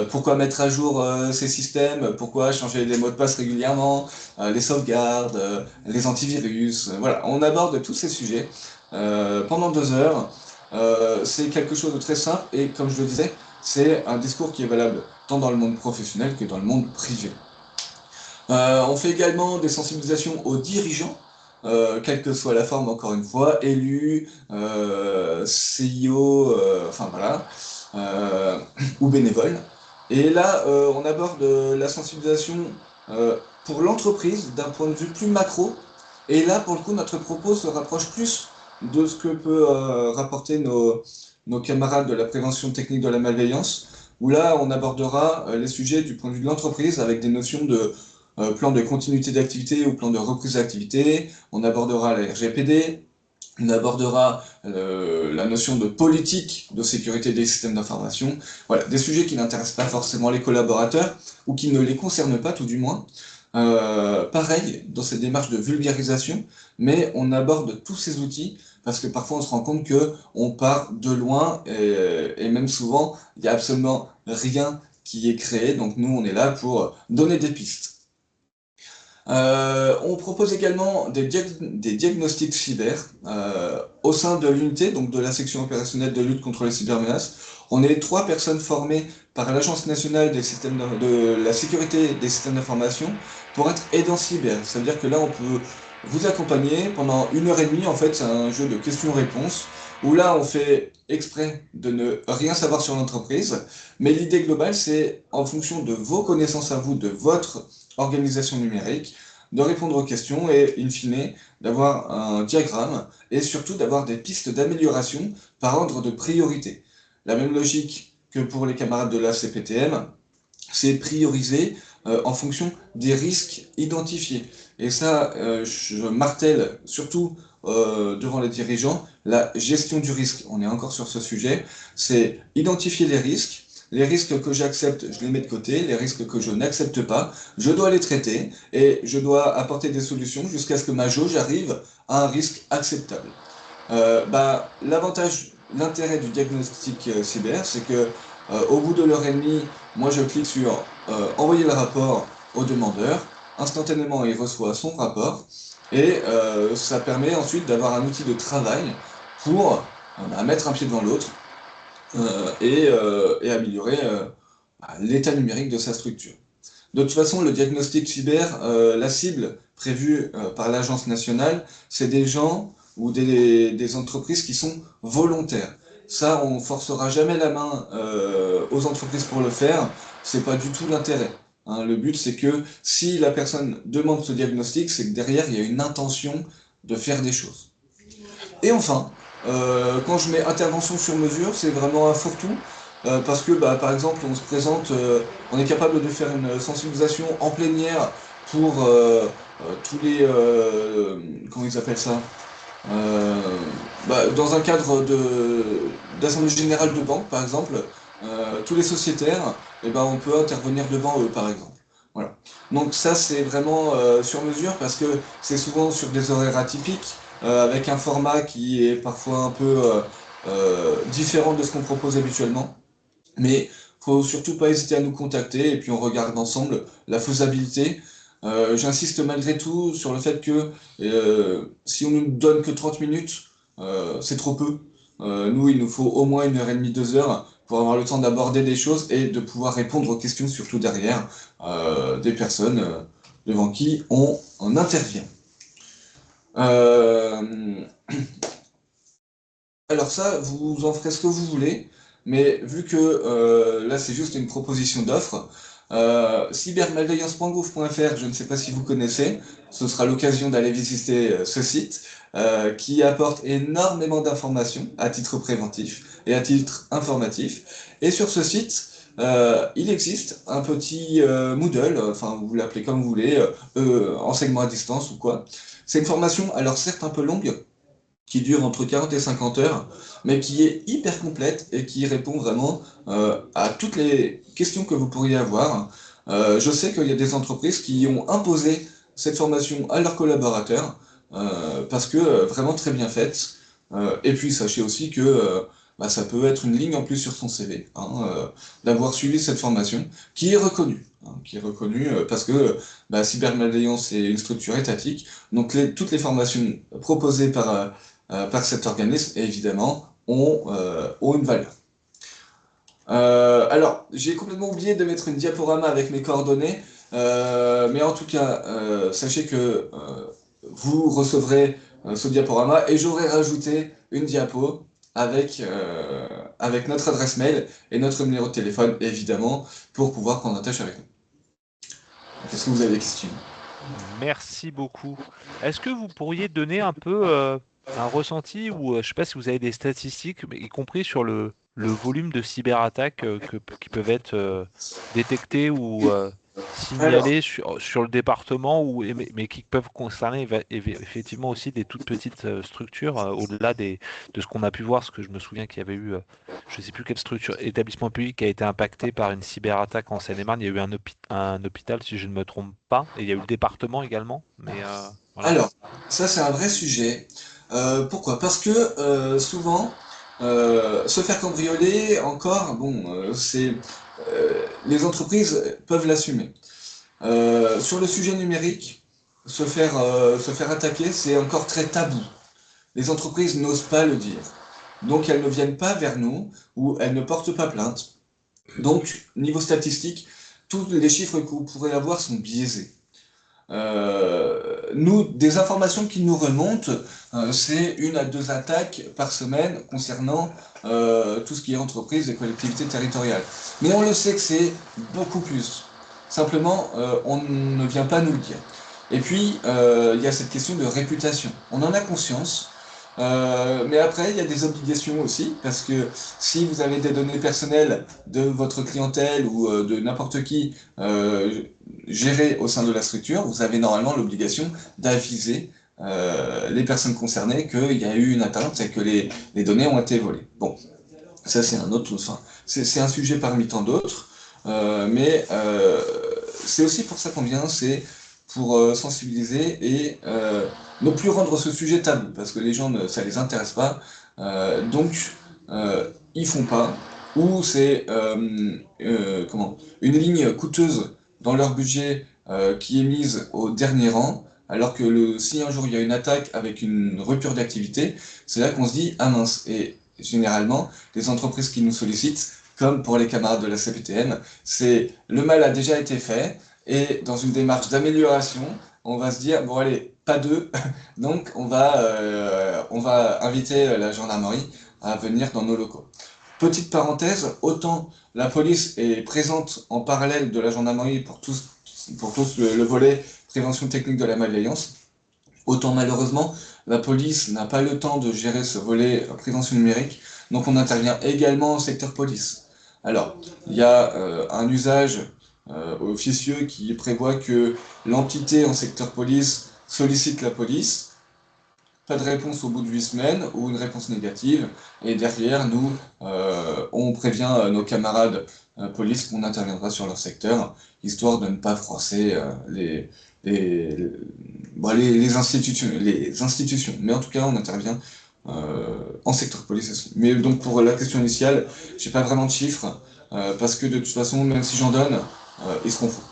Pourquoi mettre à jour ces systèmes, pourquoi changer les mots de passe régulièrement, les sauvegardes, les antivirus. Voilà, on aborde tous ces sujets pendant 2 heures. C'est quelque chose de très simple et, comme je le disais, c'est un discours qui est valable tant dans le monde professionnel que dans le monde privé. On fait également des sensibilisations aux dirigeants, quelle que soit la forme, encore une fois, élus, CIO, enfin voilà, ou bénévoles. Et là, on aborde la sensibilisation pour l'entreprise d'un point de vue plus macro. Et là, pour le coup, notre propos se rapproche plus de ce que peut rapporter nos camarades de la prévention technique de la malveillance, où là, on abordera les sujets du point de vue de l'entreprise avec des notions de plan de continuité d'activité ou plan de reprise d'activité. On abordera la RGPD, on abordera la notion de politique de sécurité des systèmes d'information. Voilà, des sujets qui n'intéressent pas forcément les collaborateurs ou qui ne les concernent pas, tout du moins. Pareil, dans cette démarche de vulgarisation, mais on aborde tous ces outils parce que parfois on se rend compte qu'on part de loin et même souvent, il n'y a absolument rien qui est créé. Donc nous, on est là pour donner des pistes. On propose également des diagnostics cyber au sein de l'unité, donc de la section opérationnelle de lutte contre les cybermenaces. On est 3 personnes formées par l'Agence nationale de la sécurité des systèmes d'information pour être aidants cyber. Ça veut dire que là, on peut vous accompagner pendant 1h30. En fait, c'est un jeu de questions-réponses où là, on fait exprès de ne rien savoir sur l'entreprise. Mais l'idée globale, c'est en fonction de vos connaissances à vous, de votre organisation numérique, de répondre aux questions et, in fine, d'avoir un diagramme et surtout d'avoir des pistes d'amélioration par ordre de priorité. La même logique que pour les camarades de la CPTM, c'est prioriser en fonction des risques identifiés. Et ça, je martèle surtout devant les dirigeants, la gestion du risque. On est encore sur ce sujet, c'est identifier les risques. Les risques que j'accepte, je les mets de côté. Les risques que je n'accepte pas, je dois les traiter et je dois apporter des solutions jusqu'à ce que ma jauge arrive à un risque acceptable. L'intérêt du diagnostic cyber, c'est que au bout de l'heure et demie, moi je clique sur envoyer le rapport au demandeur. Instantanément, il reçoit son rapport et ça permet ensuite d'avoir un outil de travail pour mettre un pied devant l'autre et améliorer l'état numérique de sa structure. De toute façon, le diagnostic cyber, la cible prévue par l'Agence nationale, c'est des gens ou des entreprises qui sont volontaires. Ça, on ne forcera jamais la main aux entreprises pour le faire, c'est pas du tout l'intérêt. Hein. Le but, c'est que si la personne demande ce diagnostic, c'est que derrière, il y a une intention de faire des choses. Et enfin, quand je mets intervention sur mesure, c'est vraiment un fourre-tout. Parce que, par exemple, on se présente, on est capable de faire une sensibilisation en plénière pour tous les... comment ils appellent ça dans un cadre d'assemblée générale de banque, par exemple, tous les sociétaires, on peut intervenir devant eux, par exemple. Voilà. Donc ça, c'est vraiment sur mesure parce que c'est souvent sur des horaires atypiques, avec un format qui est parfois un peu différent de ce qu'on propose habituellement. Mais il ne faut surtout pas hésiter à nous contacter et puis on regarde ensemble la faisabilité. J'insiste malgré tout sur le fait que si on ne nous donne que 30 minutes, c'est trop peu. Nous, il nous faut au moins 1h30, 2 heures pour avoir le temps d'aborder des choses et de pouvoir répondre aux questions, surtout derrière des personnes devant qui on intervient. Alors ça, vous en ferez ce que vous voulez, mais vu que là c'est juste une proposition d'offre, cybermalveillance.gouv.fr, je ne sais pas si vous connaissez, ce sera l'occasion d'aller visiter ce site qui apporte énormément d'informations à titre préventif et à titre informatif. Et sur ce site, il existe un petit Moodle, enfin vous l'appelez comme vous voulez, enseignement à distance ou quoi. C'est une formation, alors certes un peu longue, qui dure entre 40 et 50 heures, mais qui est hyper complète et qui répond vraiment à toutes les questions que vous pourriez avoir. Je sais qu'il y a des entreprises qui ont imposé cette formation à leurs collaborateurs parce que vraiment très bien faite. Et puis sachez aussi que ça peut être une ligne en plus sur son CV, d'avoir suivi cette formation qui est reconnue. Parce que cybermalveillance est une structure étatique, donc toutes les formations proposées par cet organisme, évidemment, ont une valeur. Alors, j'ai complètement oublié de mettre une diaporama avec mes coordonnées, mais en tout cas, sachez que vous recevrez ce diaporama et j'aurai rajouté une diapo avec notre adresse mail et notre numéro de téléphone, évidemment, pour pouvoir prendre attache avec nous. Est-ce que vous avez des questions? Merci beaucoup. Est-ce que vous pourriez donner un peu un ressenti ou je ne sais pas si vous avez des statistiques, mais y compris sur le volume de cyberattaques qui peuvent être détectées ou signalées sur le département, mais qui peuvent concerner effectivement aussi des toutes petites structures, au-delà de ce qu'on a pu voir, parce que je me souviens qu'il y avait eu, je ne sais plus quelle structure, établissement public qui a été impacté par une cyberattaque en Seine-et-Marne. Il y a eu un hôpital, si je ne me trompe pas, et il y a eu le département également. Mais voilà. Alors, ça c'est un vrai sujet. Pourquoi? Parce que souvent, se faire cambrioler, encore, les entreprises peuvent l'assumer. Sur le sujet numérique, se faire attaquer, c'est encore très tabou. Les entreprises n'osent pas le dire. Donc elles ne viennent pas vers nous ou elles ne portent pas plainte. Donc, niveau statistique, tous les chiffres que vous pourrez avoir sont biaisés. Nous, des informations qui nous remontent, c'est 1 à 2 attaques par semaine concernant tout ce qui est entreprise et collectivités territoriales. Mais on le sait que c'est beaucoup plus. Simplement, on ne vient pas nous le dire. Et puis, il y a cette question de réputation. On en a conscience. Mais après, il y a des obligations aussi, parce que si vous avez des données personnelles de votre clientèle ou de n'importe qui gérées au sein de la structure, vous avez normalement l'obligation d'aviser les personnes concernées qu'il y a eu une atteinte et que les données ont été volées. Bon, ça c'est un autre, c'est un sujet parmi tant d'autres, mais c'est aussi pour ça qu'on vient, c'est pour sensibiliser et ne plus rendre ce sujet tabou, parce que les gens, ça les intéresse pas, donc ils font pas, ou c'est une ligne coûteuse dans leur budget qui est mise au dernier rang, alors que si un jour il y a une attaque avec une rupture d'activité, c'est là qu'on se dit ah mince. Et généralement, les entreprises qui nous sollicitent, comme pour les camarades de la CPTN, c'est le mal a déjà été fait, et dans une démarche d'amélioration, on va se dire bon allez, pas deux, donc on va inviter la gendarmerie à venir dans nos locaux. Petite parenthèse, autant la police est présente en parallèle de la gendarmerie pour tous le volet prévention technique de la malveillance, autant malheureusement la police n'a pas le temps de gérer ce volet prévention numérique, donc on intervient également au secteur police. Alors, il y a un usage officieux qui prévoit que l'entité en secteur police sollicite la police, pas de réponse au bout de 8 semaines ou une réponse négative, et derrière nous on prévient nos camarades police qu'on interviendra sur leur secteur, histoire de ne pas froisser les institutions. Mais en tout cas on intervient en secteur police aussi. Mais donc pour la question initiale, j'ai pas vraiment de chiffres, parce que de toute façon, même si j'en donne, ils seront faux.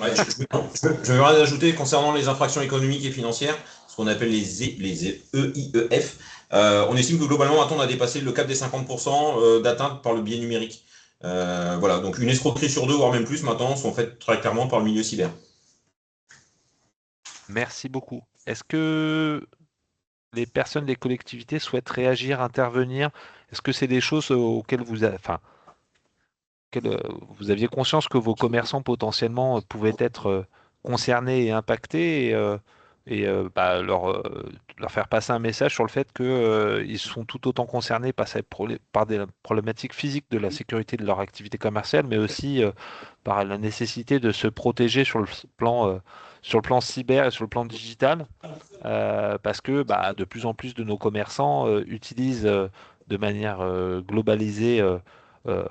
Ouais, je vais rien ajouter concernant les infractions économiques et financières, ce qu'on appelle les EIEF. On estime que globalement, maintenant, on a dépassé le cap des 50% d'atteinte par le biais numérique. Voilà, donc une escroquerie sur 2, voire même plus, maintenant, sont faites très clairement par le milieu cyber. Merci beaucoup. Est-ce que les personnes des collectivités souhaitent réagir, intervenir? Est-ce que c'est des choses auxquelles vous aviez conscience que vos commerçants potentiellement pouvaient être concernés et impactés leur faire passer un message sur le fait qu'ils sont tout autant concernés par des problématiques physiques de la sécurité de leur activité commerciale, mais aussi par la nécessité de se protéger sur le plan sur le plan cyber et sur le plan digital, parce que de plus en plus de nos commerçants utilisent de manière globalisée euh,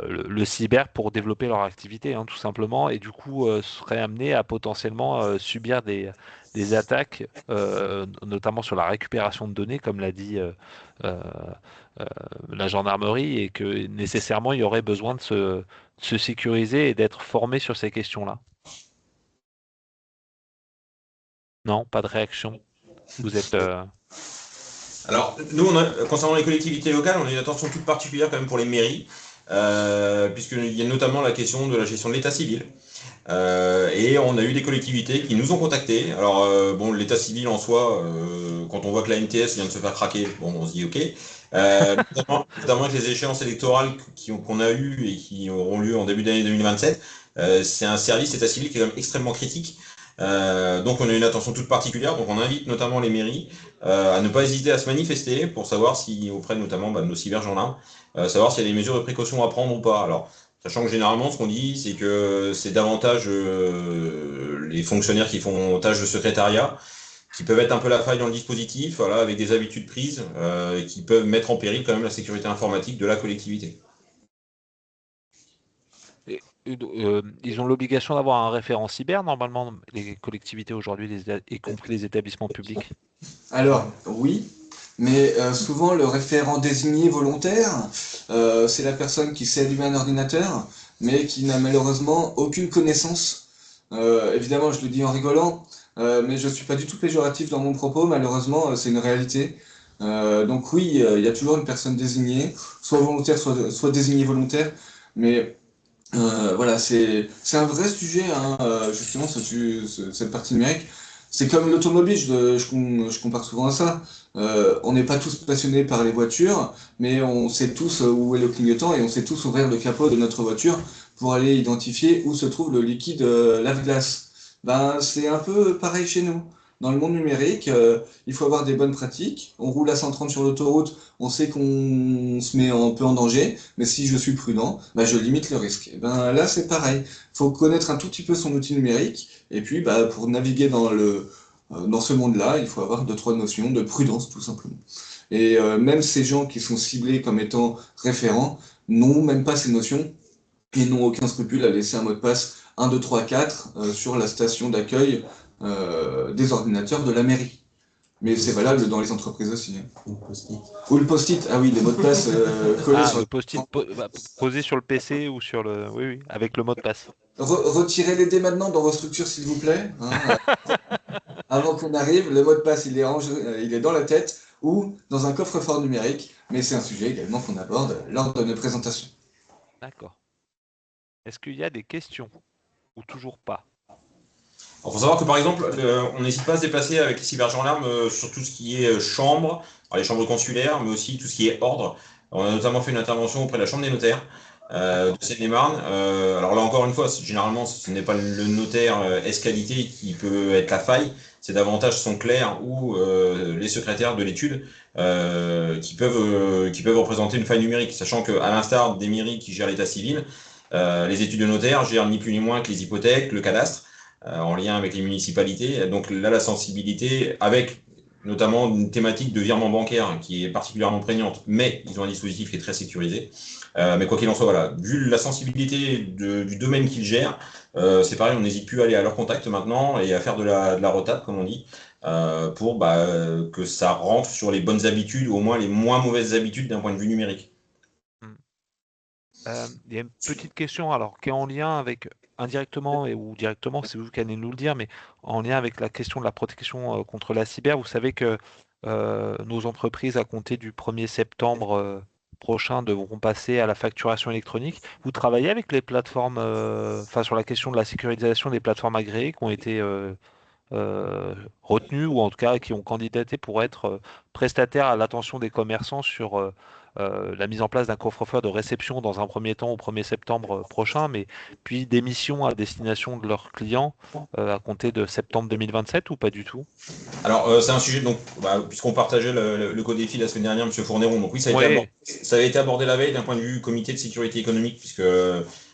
le cyber pour développer leur activité, hein, tout simplement, et du coup seraient amenés à potentiellement subir des attaques, notamment sur la récupération de données, comme l'a dit euh, euh, la gendarmerie, et que nécessairement il y aurait besoin de se sécuriser et d'être formé sur ces questions-là. Non, pas de réaction. Vous êtes... Alors, nous, concernant les collectivités locales, on a une attention toute particulière quand même pour les mairies, puisqu'il y a notamment la question de la gestion de l'état civil. Et on a eu des collectivités qui nous ont contactés. Alors, bon, l'état civil en soi, quand on voit que la NTS vient de se faire craquer, bon, on se dit OK. Notamment avec les échéances électorales qu'on a eues et qui auront lieu en début d'année 2027, c'est un service état civil qui est quand même extrêmement critique. Donc on a une attention toute particulière, donc on invite notamment les mairies à ne pas hésiter à se manifester pour savoir si, auprès notamment de nos cybergendarmes, savoir s'il y a des mesures de précaution à prendre ou pas. Alors, sachant que généralement ce qu'on dit, c'est que c'est davantage les fonctionnaires qui font tâche de secrétariat, qui peuvent être un peu la faille dans le dispositif, voilà, avec des habitudes prises, qui peuvent mettre en péril quand même la sécurité informatique de la collectivité. Ils ont l'obligation d'avoir un référent cyber, normalement, les collectivités aujourd'hui, y compris les établissements publics. Alors, oui, mais souvent le référent désigné volontaire, c'est la personne qui sait allumer un ordinateur, mais qui n'a malheureusement aucune connaissance. Évidemment, je le dis en rigolant, mais je ne suis pas du tout péjoratif dans mon propos, malheureusement, c'est une réalité. Donc oui, il y a toujours une personne désignée, soit volontaire, soit désignée volontaire, mais voilà, c'est un vrai sujet, hein, justement, cette partie numérique. C'est comme l'automobile, je compare souvent à ça. On n'est pas tous passionnés par les voitures, mais on sait tous où est le clignotant et on sait tous ouvrir le capot de notre voiture pour aller identifier où se trouve le liquide lave-glace. Ben, c'est un peu pareil chez nous. Dans le monde numérique, il faut avoir des bonnes pratiques. On roule à 130 sur l'autoroute, on sait qu'on se met un peu en danger, mais si je suis prudent, ben, je limite le risque. Et ben, là, c'est pareil. Il faut connaître un tout petit peu son outil numérique, et puis bah, pour naviguer dans ce monde-là, il faut avoir 2-3 notions de prudence, tout simplement. Et même ces gens qui sont ciblés comme étant référents n'ont même pas ces notions et n'ont aucun scrupule à laisser un mot de passe 1, 2, 3, 4 sur la station d'accueil des ordinateurs de la mairie. Mais c'est valable dans les entreprises aussi. Ou le post-it. Ah oui, les mots de passe collés sur le post-it posé sur le PC ou sur le... Oui, avec le mot de passe. Retirez-les dès maintenant dans vos structures, s'il vous plaît. Hein, avant qu'on arrive, le mot de passe, il est dans la tête ou dans un coffre-fort numérique. Mais c'est un sujet également qu'on aborde lors de nos présentations. D'accord. Est-ce qu'il y a des questions ou toujours pas? Il faut savoir que par exemple, on n'hésite pas à se déplacer avec les cybergendarmes sur tout ce qui est chambre, les chambres consulaires, mais aussi tout ce qui est ordre. On a notamment fait une intervention auprès de la Chambre des notaires de Seine-et-Marne. Alors là encore une fois, généralement, ce n'est pas le notaire S-qualité qui peut être la faille, c'est davantage son clerc ou les secrétaires de l'étude qui peuvent représenter une faille numérique, sachant qu'à l'instar des mairies qui gèrent l'état civil, les études de notaire gèrent ni plus ni moins que les hypothèques, le cadastre, en lien avec les municipalités. Donc là, la sensibilité, avec notamment une thématique de virement bancaire qui est particulièrement prégnante, mais ils ont un dispositif qui est très sécurisé. Mais quoi qu'il en soit, voilà, vu la sensibilité du domaine qu'ils gèrent, c'est pareil, on n'hésite plus à aller à leur contact maintenant et à faire de la rotate, comme on dit, pour que ça rentre sur les bonnes habitudes, au moins les moins mauvaises habitudes d'un point de vue numérique. Il y a une petite question, alors, qui est en lien avec, indirectement ou directement, c'est vous qui allez nous le dire, mais en lien avec la question de la protection contre la cyber. Vous savez que nos entreprises, à compter du 1er septembre prochain, devront passer à la facturation électronique. Vous travaillez avec les plateformes, sur la question de la sécurisation des plateformes agréées qui ont été retenues, ou en tout cas qui ont candidaté pour être prestataires à l'attention des commerçants sur la mise en place d'un coffre-fort de réception dans un premier temps au 1er septembre prochain, mais puis des missions à destination de leurs clients à compter de septembre 2027, ou pas du tout? Alors, c'est un sujet, donc, puisqu'on partageait le codéfi la semaine dernière, M. Fourneron, donc oui, ça a été abordé la veille d'un point de vue comité de sécurité économique, puisque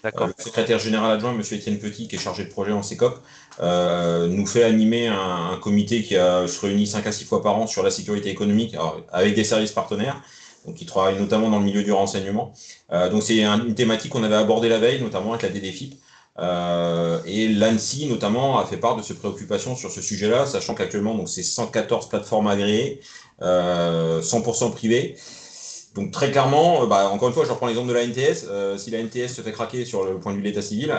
D'accord. Le secrétaire général adjoint, M. Étienne Petit, qui est chargé de projet en CECOP, nous fait animer un comité qui se réunit 5 à 6 fois par an sur la sécurité économique, alors, avec des services partenaires, donc qui travaillent notamment dans le milieu du renseignement. Donc c'est une thématique qu'on avait abordée la veille, notamment avec la DDFIP. Et l'ANSSI, notamment, a fait part de ses préoccupations sur ce sujet-là, sachant qu'actuellement, donc, c'est 114 plateformes agréées, 100% privées. Donc très clairement, encore une fois, je reprends l'exemple de la NTS. Si la NTS se fait craquer sur le point de vue de l'état civil,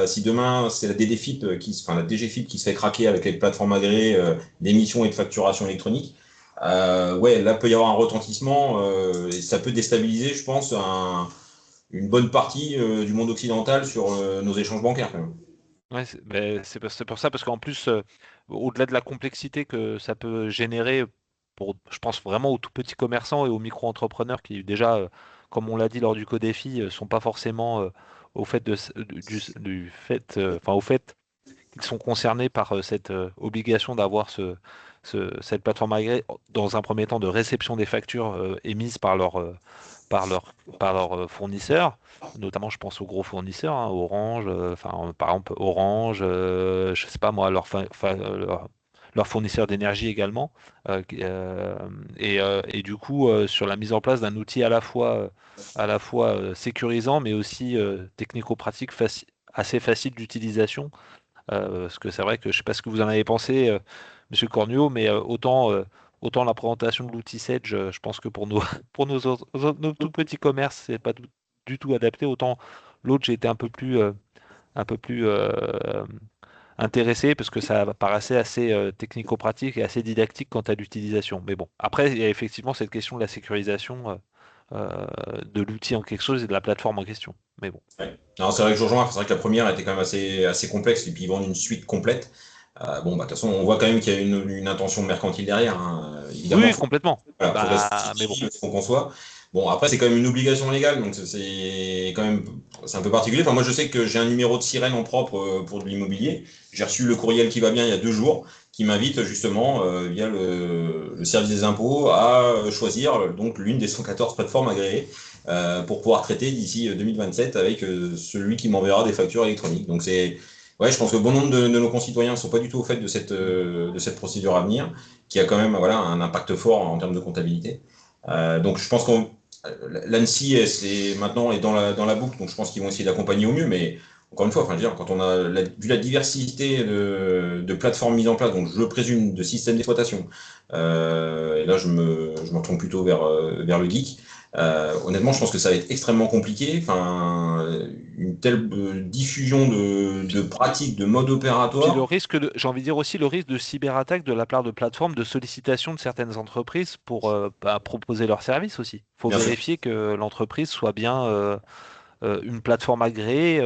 si demain c'est la DDFIP, la DGFIP qui se fait craquer avec les plateformes agréées d'émission et de facturation électronique, là peut y avoir un retentissement et ça peut déstabiliser, je pense, une bonne partie du monde occidental sur nos échanges bancaires quand même. Ouais, c'est pour ça, parce qu'en plus, au-delà de la complexité que ça peut générer je pense vraiment aux tout petits commerçants et aux micro-entrepreneurs qui déjà, comme on l'a dit lors du Codéfi, sont pas forcément au fait au fait qu'ils sont concernés par cette obligation d'avoir cette plateforme agréée dans un premier temps de réception des factures émises par leur, par leurs fournisseurs. Notamment, je pense aux gros fournisseurs, hein, Orange, par exemple Orange, je sais pas moi, leurs fournisseurs d'énergie également. Et du coup, sur la mise en place d'un outil à la fois sécurisant, mais aussi technico-pratique assez facile d'utilisation. Parce que c'est vrai que je sais pas ce que vous en avez pensé, Monsieur Cornuau, mais autant la présentation de l'outil Sage, je pense que pour nos, nos tout petits commerces, c'est pas du tout adapté. Autant l'autre, j'ai été un peu plus intéressé parce que ça paraissait assez technico-pratique et assez didactique quant à l'utilisation. Mais bon, après, il y a effectivement cette question de la sécurisation de l'outil en quelque chose et de la plateforme en question. Mais bon. Ouais. C'est vrai que je rejoins, c'est vrai que la première était quand même assez complexe et puis ils vendent une suite complète. De toute façon, on voit quand même qu'il y a une intention mercantile derrière. Hein. Évidemment, Oui, complètement. Faut rester Mais bon. qu'on conçoit. Bon, après, c'est quand même une obligation légale, donc c'est un peu particulier. Enfin, moi, je sais que j'ai un numéro de sirène en propre pour de l'immobilier. J'ai reçu le courriel qui va bien il y a 2 jours, qui m'invite justement via le service des impôts à choisir donc l'une des 114 plateformes agréées pour pouvoir traiter d'ici 2027 avec celui qui m'enverra des factures électroniques. Donc je pense que bon nombre de nos concitoyens ne sont pas du tout au fait de cette procédure à venir, qui a quand même un impact fort en termes de comptabilité. Donc je pense qu'on l'ANSSI maintenant est dans la boucle, donc je pense qu'ils vont essayer d'accompagner au mieux, mais encore une fois, quand on a vu la diversité de plateformes mises en place, donc je présume de systèmes d'exploitation, et là je me tourne plutôt vers le geek. Honnêtement, je pense que ça va être extrêmement compliqué. Une telle diffusion de pratiques, de modes opératoires. Puis j'ai envie de dire aussi le risque de cyberattaque de la part de plateformes, de sollicitation de certaines entreprises pour proposer leurs services aussi. Il faut vérifier que l'entreprise soit bien une plateforme agréée.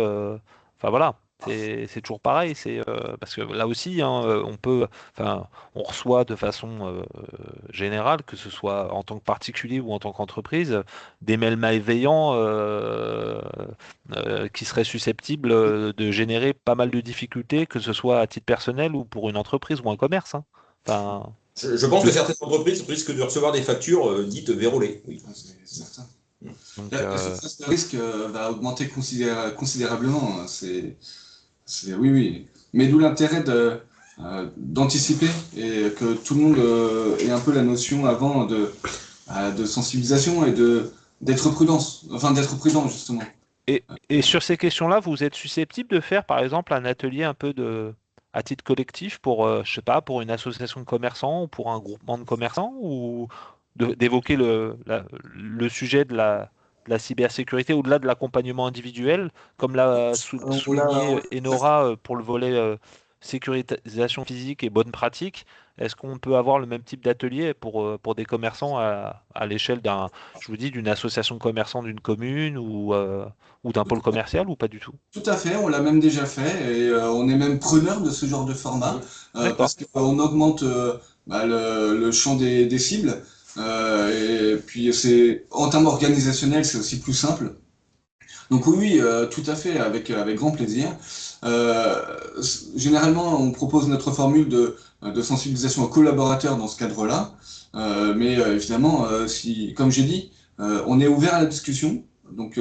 Enfin voilà, c'est toujours pareil. Parce que là aussi, hein, on reçoit de façon générale, que ce soit en tant que particulier ou en tant qu'entreprise, des mails malveillants qui seraient susceptibles de générer pas mal de difficultés, que ce soit à titre personnel ou pour une entreprise ou un commerce. Hein. Enfin, je pense que certaines entreprises risquent de recevoir des factures dites vérolées. Oui, c'est certain. Donc, le risque va augmenter considérablement. Oui. Mais d'où l'intérêt d'anticiper et que tout le monde ait un peu la notion avant de sensibilisation et d'être prudent, justement. Et sur ces questions-là, vous êtes susceptible de faire, par exemple, un atelier un peu à titre collectif pour, je sais pas, pour une association de commerçants ou pour un groupement de commerçants, ou d'évoquer le sujet de la cybersécurité au-delà de l'accompagnement individuel, comme l'a souligné Enora pour le volet sécurisation physique et bonne pratique. Est-ce qu'on peut avoir le même type d'atelier pour des commerçants à l'échelle d'une association de commerçants d'une commune ou d'un pôle commercial, ou pas du tout? Tout à fait, on l'a même déjà fait et on est même preneur de ce genre de format parce qu'on augmente le champ des cibles et puis en termes organisationnels, c'est aussi plus simple. Donc oui, tout à fait, avec grand plaisir. Généralement, on propose notre formule de sensibilisation aux collaborateurs dans ce cadre-là. Mais évidemment, comme j'ai dit, on est ouvert à la discussion, donc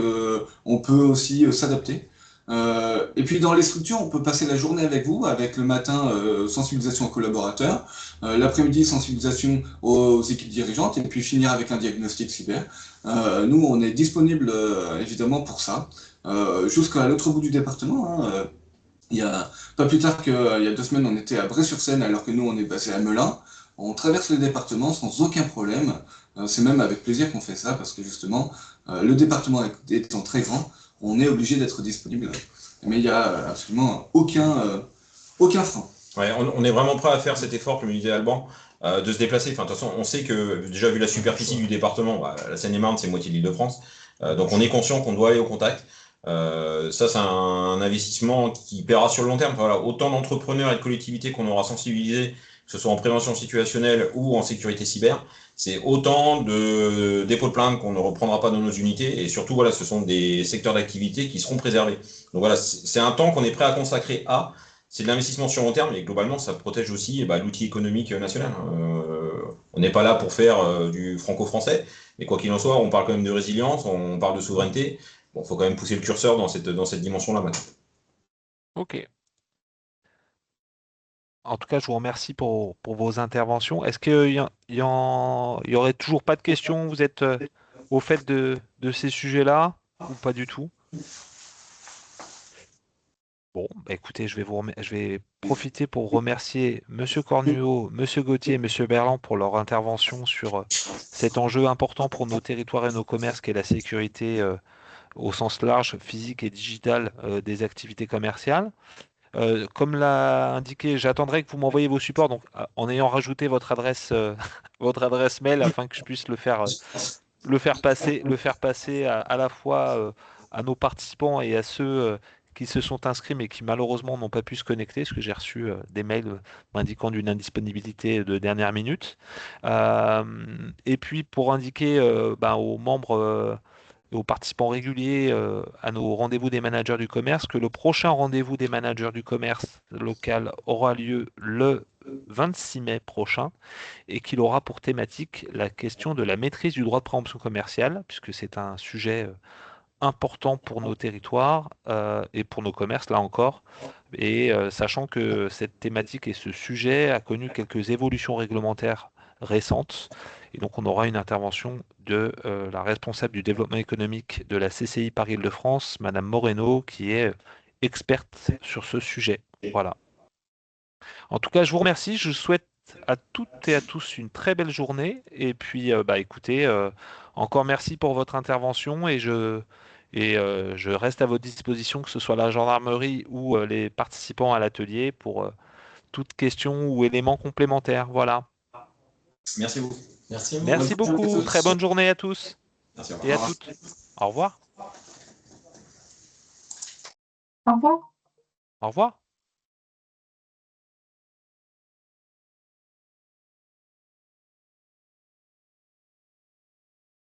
on peut aussi s'adapter. Et puis dans les structures, on peut passer la journée avec vous, avec le matin sensibilisation aux collaborateurs, l'après-midi sensibilisation aux équipes dirigeantes, et puis finir avec un diagnostic cyber. Nous, on est disponible évidemment pour ça, jusqu'à l'autre bout du département. Hein. Il y a pas plus tard qu'il y a 2 semaines, on était à Bray-sur-Seine, alors que nous, on est basé à Melun. On traverse le département sans aucun problème. C'est même avec plaisir qu'on fait ça, parce que justement, le département étant très grand, on est obligé d'être disponible. Mais il n'y a absolument aucun frein. Ouais, on est vraiment prêt à faire cet effort, comme le disait Alban, de se déplacer. Enfin, de toute façon, on sait que, déjà vu la superficie du département, la Seine-et-Marne, c'est moitié de l'Île-de-France. Donc on est conscient qu'on doit aller au contact. Ça, c'est un investissement qui paiera sur le long terme. Voilà, autant d'entrepreneurs et de collectivités qu'on aura sensibilisés, que ce soit en prévention situationnelle ou en sécurité cyber, c'est autant de dépôts de plainte qu'on ne reprendra pas dans nos unités. Et surtout, voilà, ce sont des secteurs d'activité qui seront préservés. Donc voilà, c'est un temps qu'on est prêt à consacrer à. C'est de l'investissement sur long terme et globalement, ça protège aussi l'outil économique national. On n'est pas là pour faire du franco-français, mais quoi qu'il en soit, on parle quand même de résilience, on parle de souveraineté. Bon, faut quand même pousser le curseur dans cette dimension-là maintenant. Ok. En tout cas, je vous remercie pour vos interventions. Est-ce qu'il y aurait toujours pas de questions? Vous êtes au fait de ces sujets-là ou pas du tout? Bon, bah écoutez, je vais profiter pour remercier Monsieur Cornuau, Monsieur Gauthier et Monsieur Berland pour leur intervention sur cet enjeu important pour nos territoires et nos commerces qu'est la sécurité au sens large, physique et digital des activités commerciales. Comme l'a indiqué, j'attendrai que vous m'envoyiez vos supports, donc en ayant rajouté votre adresse, votre adresse mail afin que je puisse le faire passer à la fois à nos participants et à ceux qui se sont inscrits mais qui malheureusement n'ont pas pu se connecter, parce que j'ai reçu des mails m'indiquant d'une indisponibilité de dernière minute. Et puis pour indiquer aux membres et aux participants réguliers à nos rendez-vous des managers du commerce que le prochain rendez-vous des managers du commerce local aura lieu le 26 mai prochain et qu'il aura pour thématique la question de la maîtrise du droit de préemption commerciale, puisque c'est un sujet important pour nos territoires et pour nos commerces, là encore. Et sachant que cette thématique et ce sujet a connu quelques évolutions réglementaires récentes, et donc on aura une intervention de la responsable du développement économique de la CCI Paris-Île-de-France, Madame Moreno, qui est experte sur ce sujet. Voilà. En tout cas, je vous remercie. Je vous souhaite à toutes et à tous une très belle journée. Et puis, écoutez, encore merci pour votre intervention je reste à votre disposition, que ce soit la gendarmerie ou les participants à l'atelier, pour toute question ou élément complémentaire. Voilà. Merci beaucoup. Merci beaucoup. Très bonne journée à tous Merci, et à toutes. Au revoir. Au revoir. Au revoir.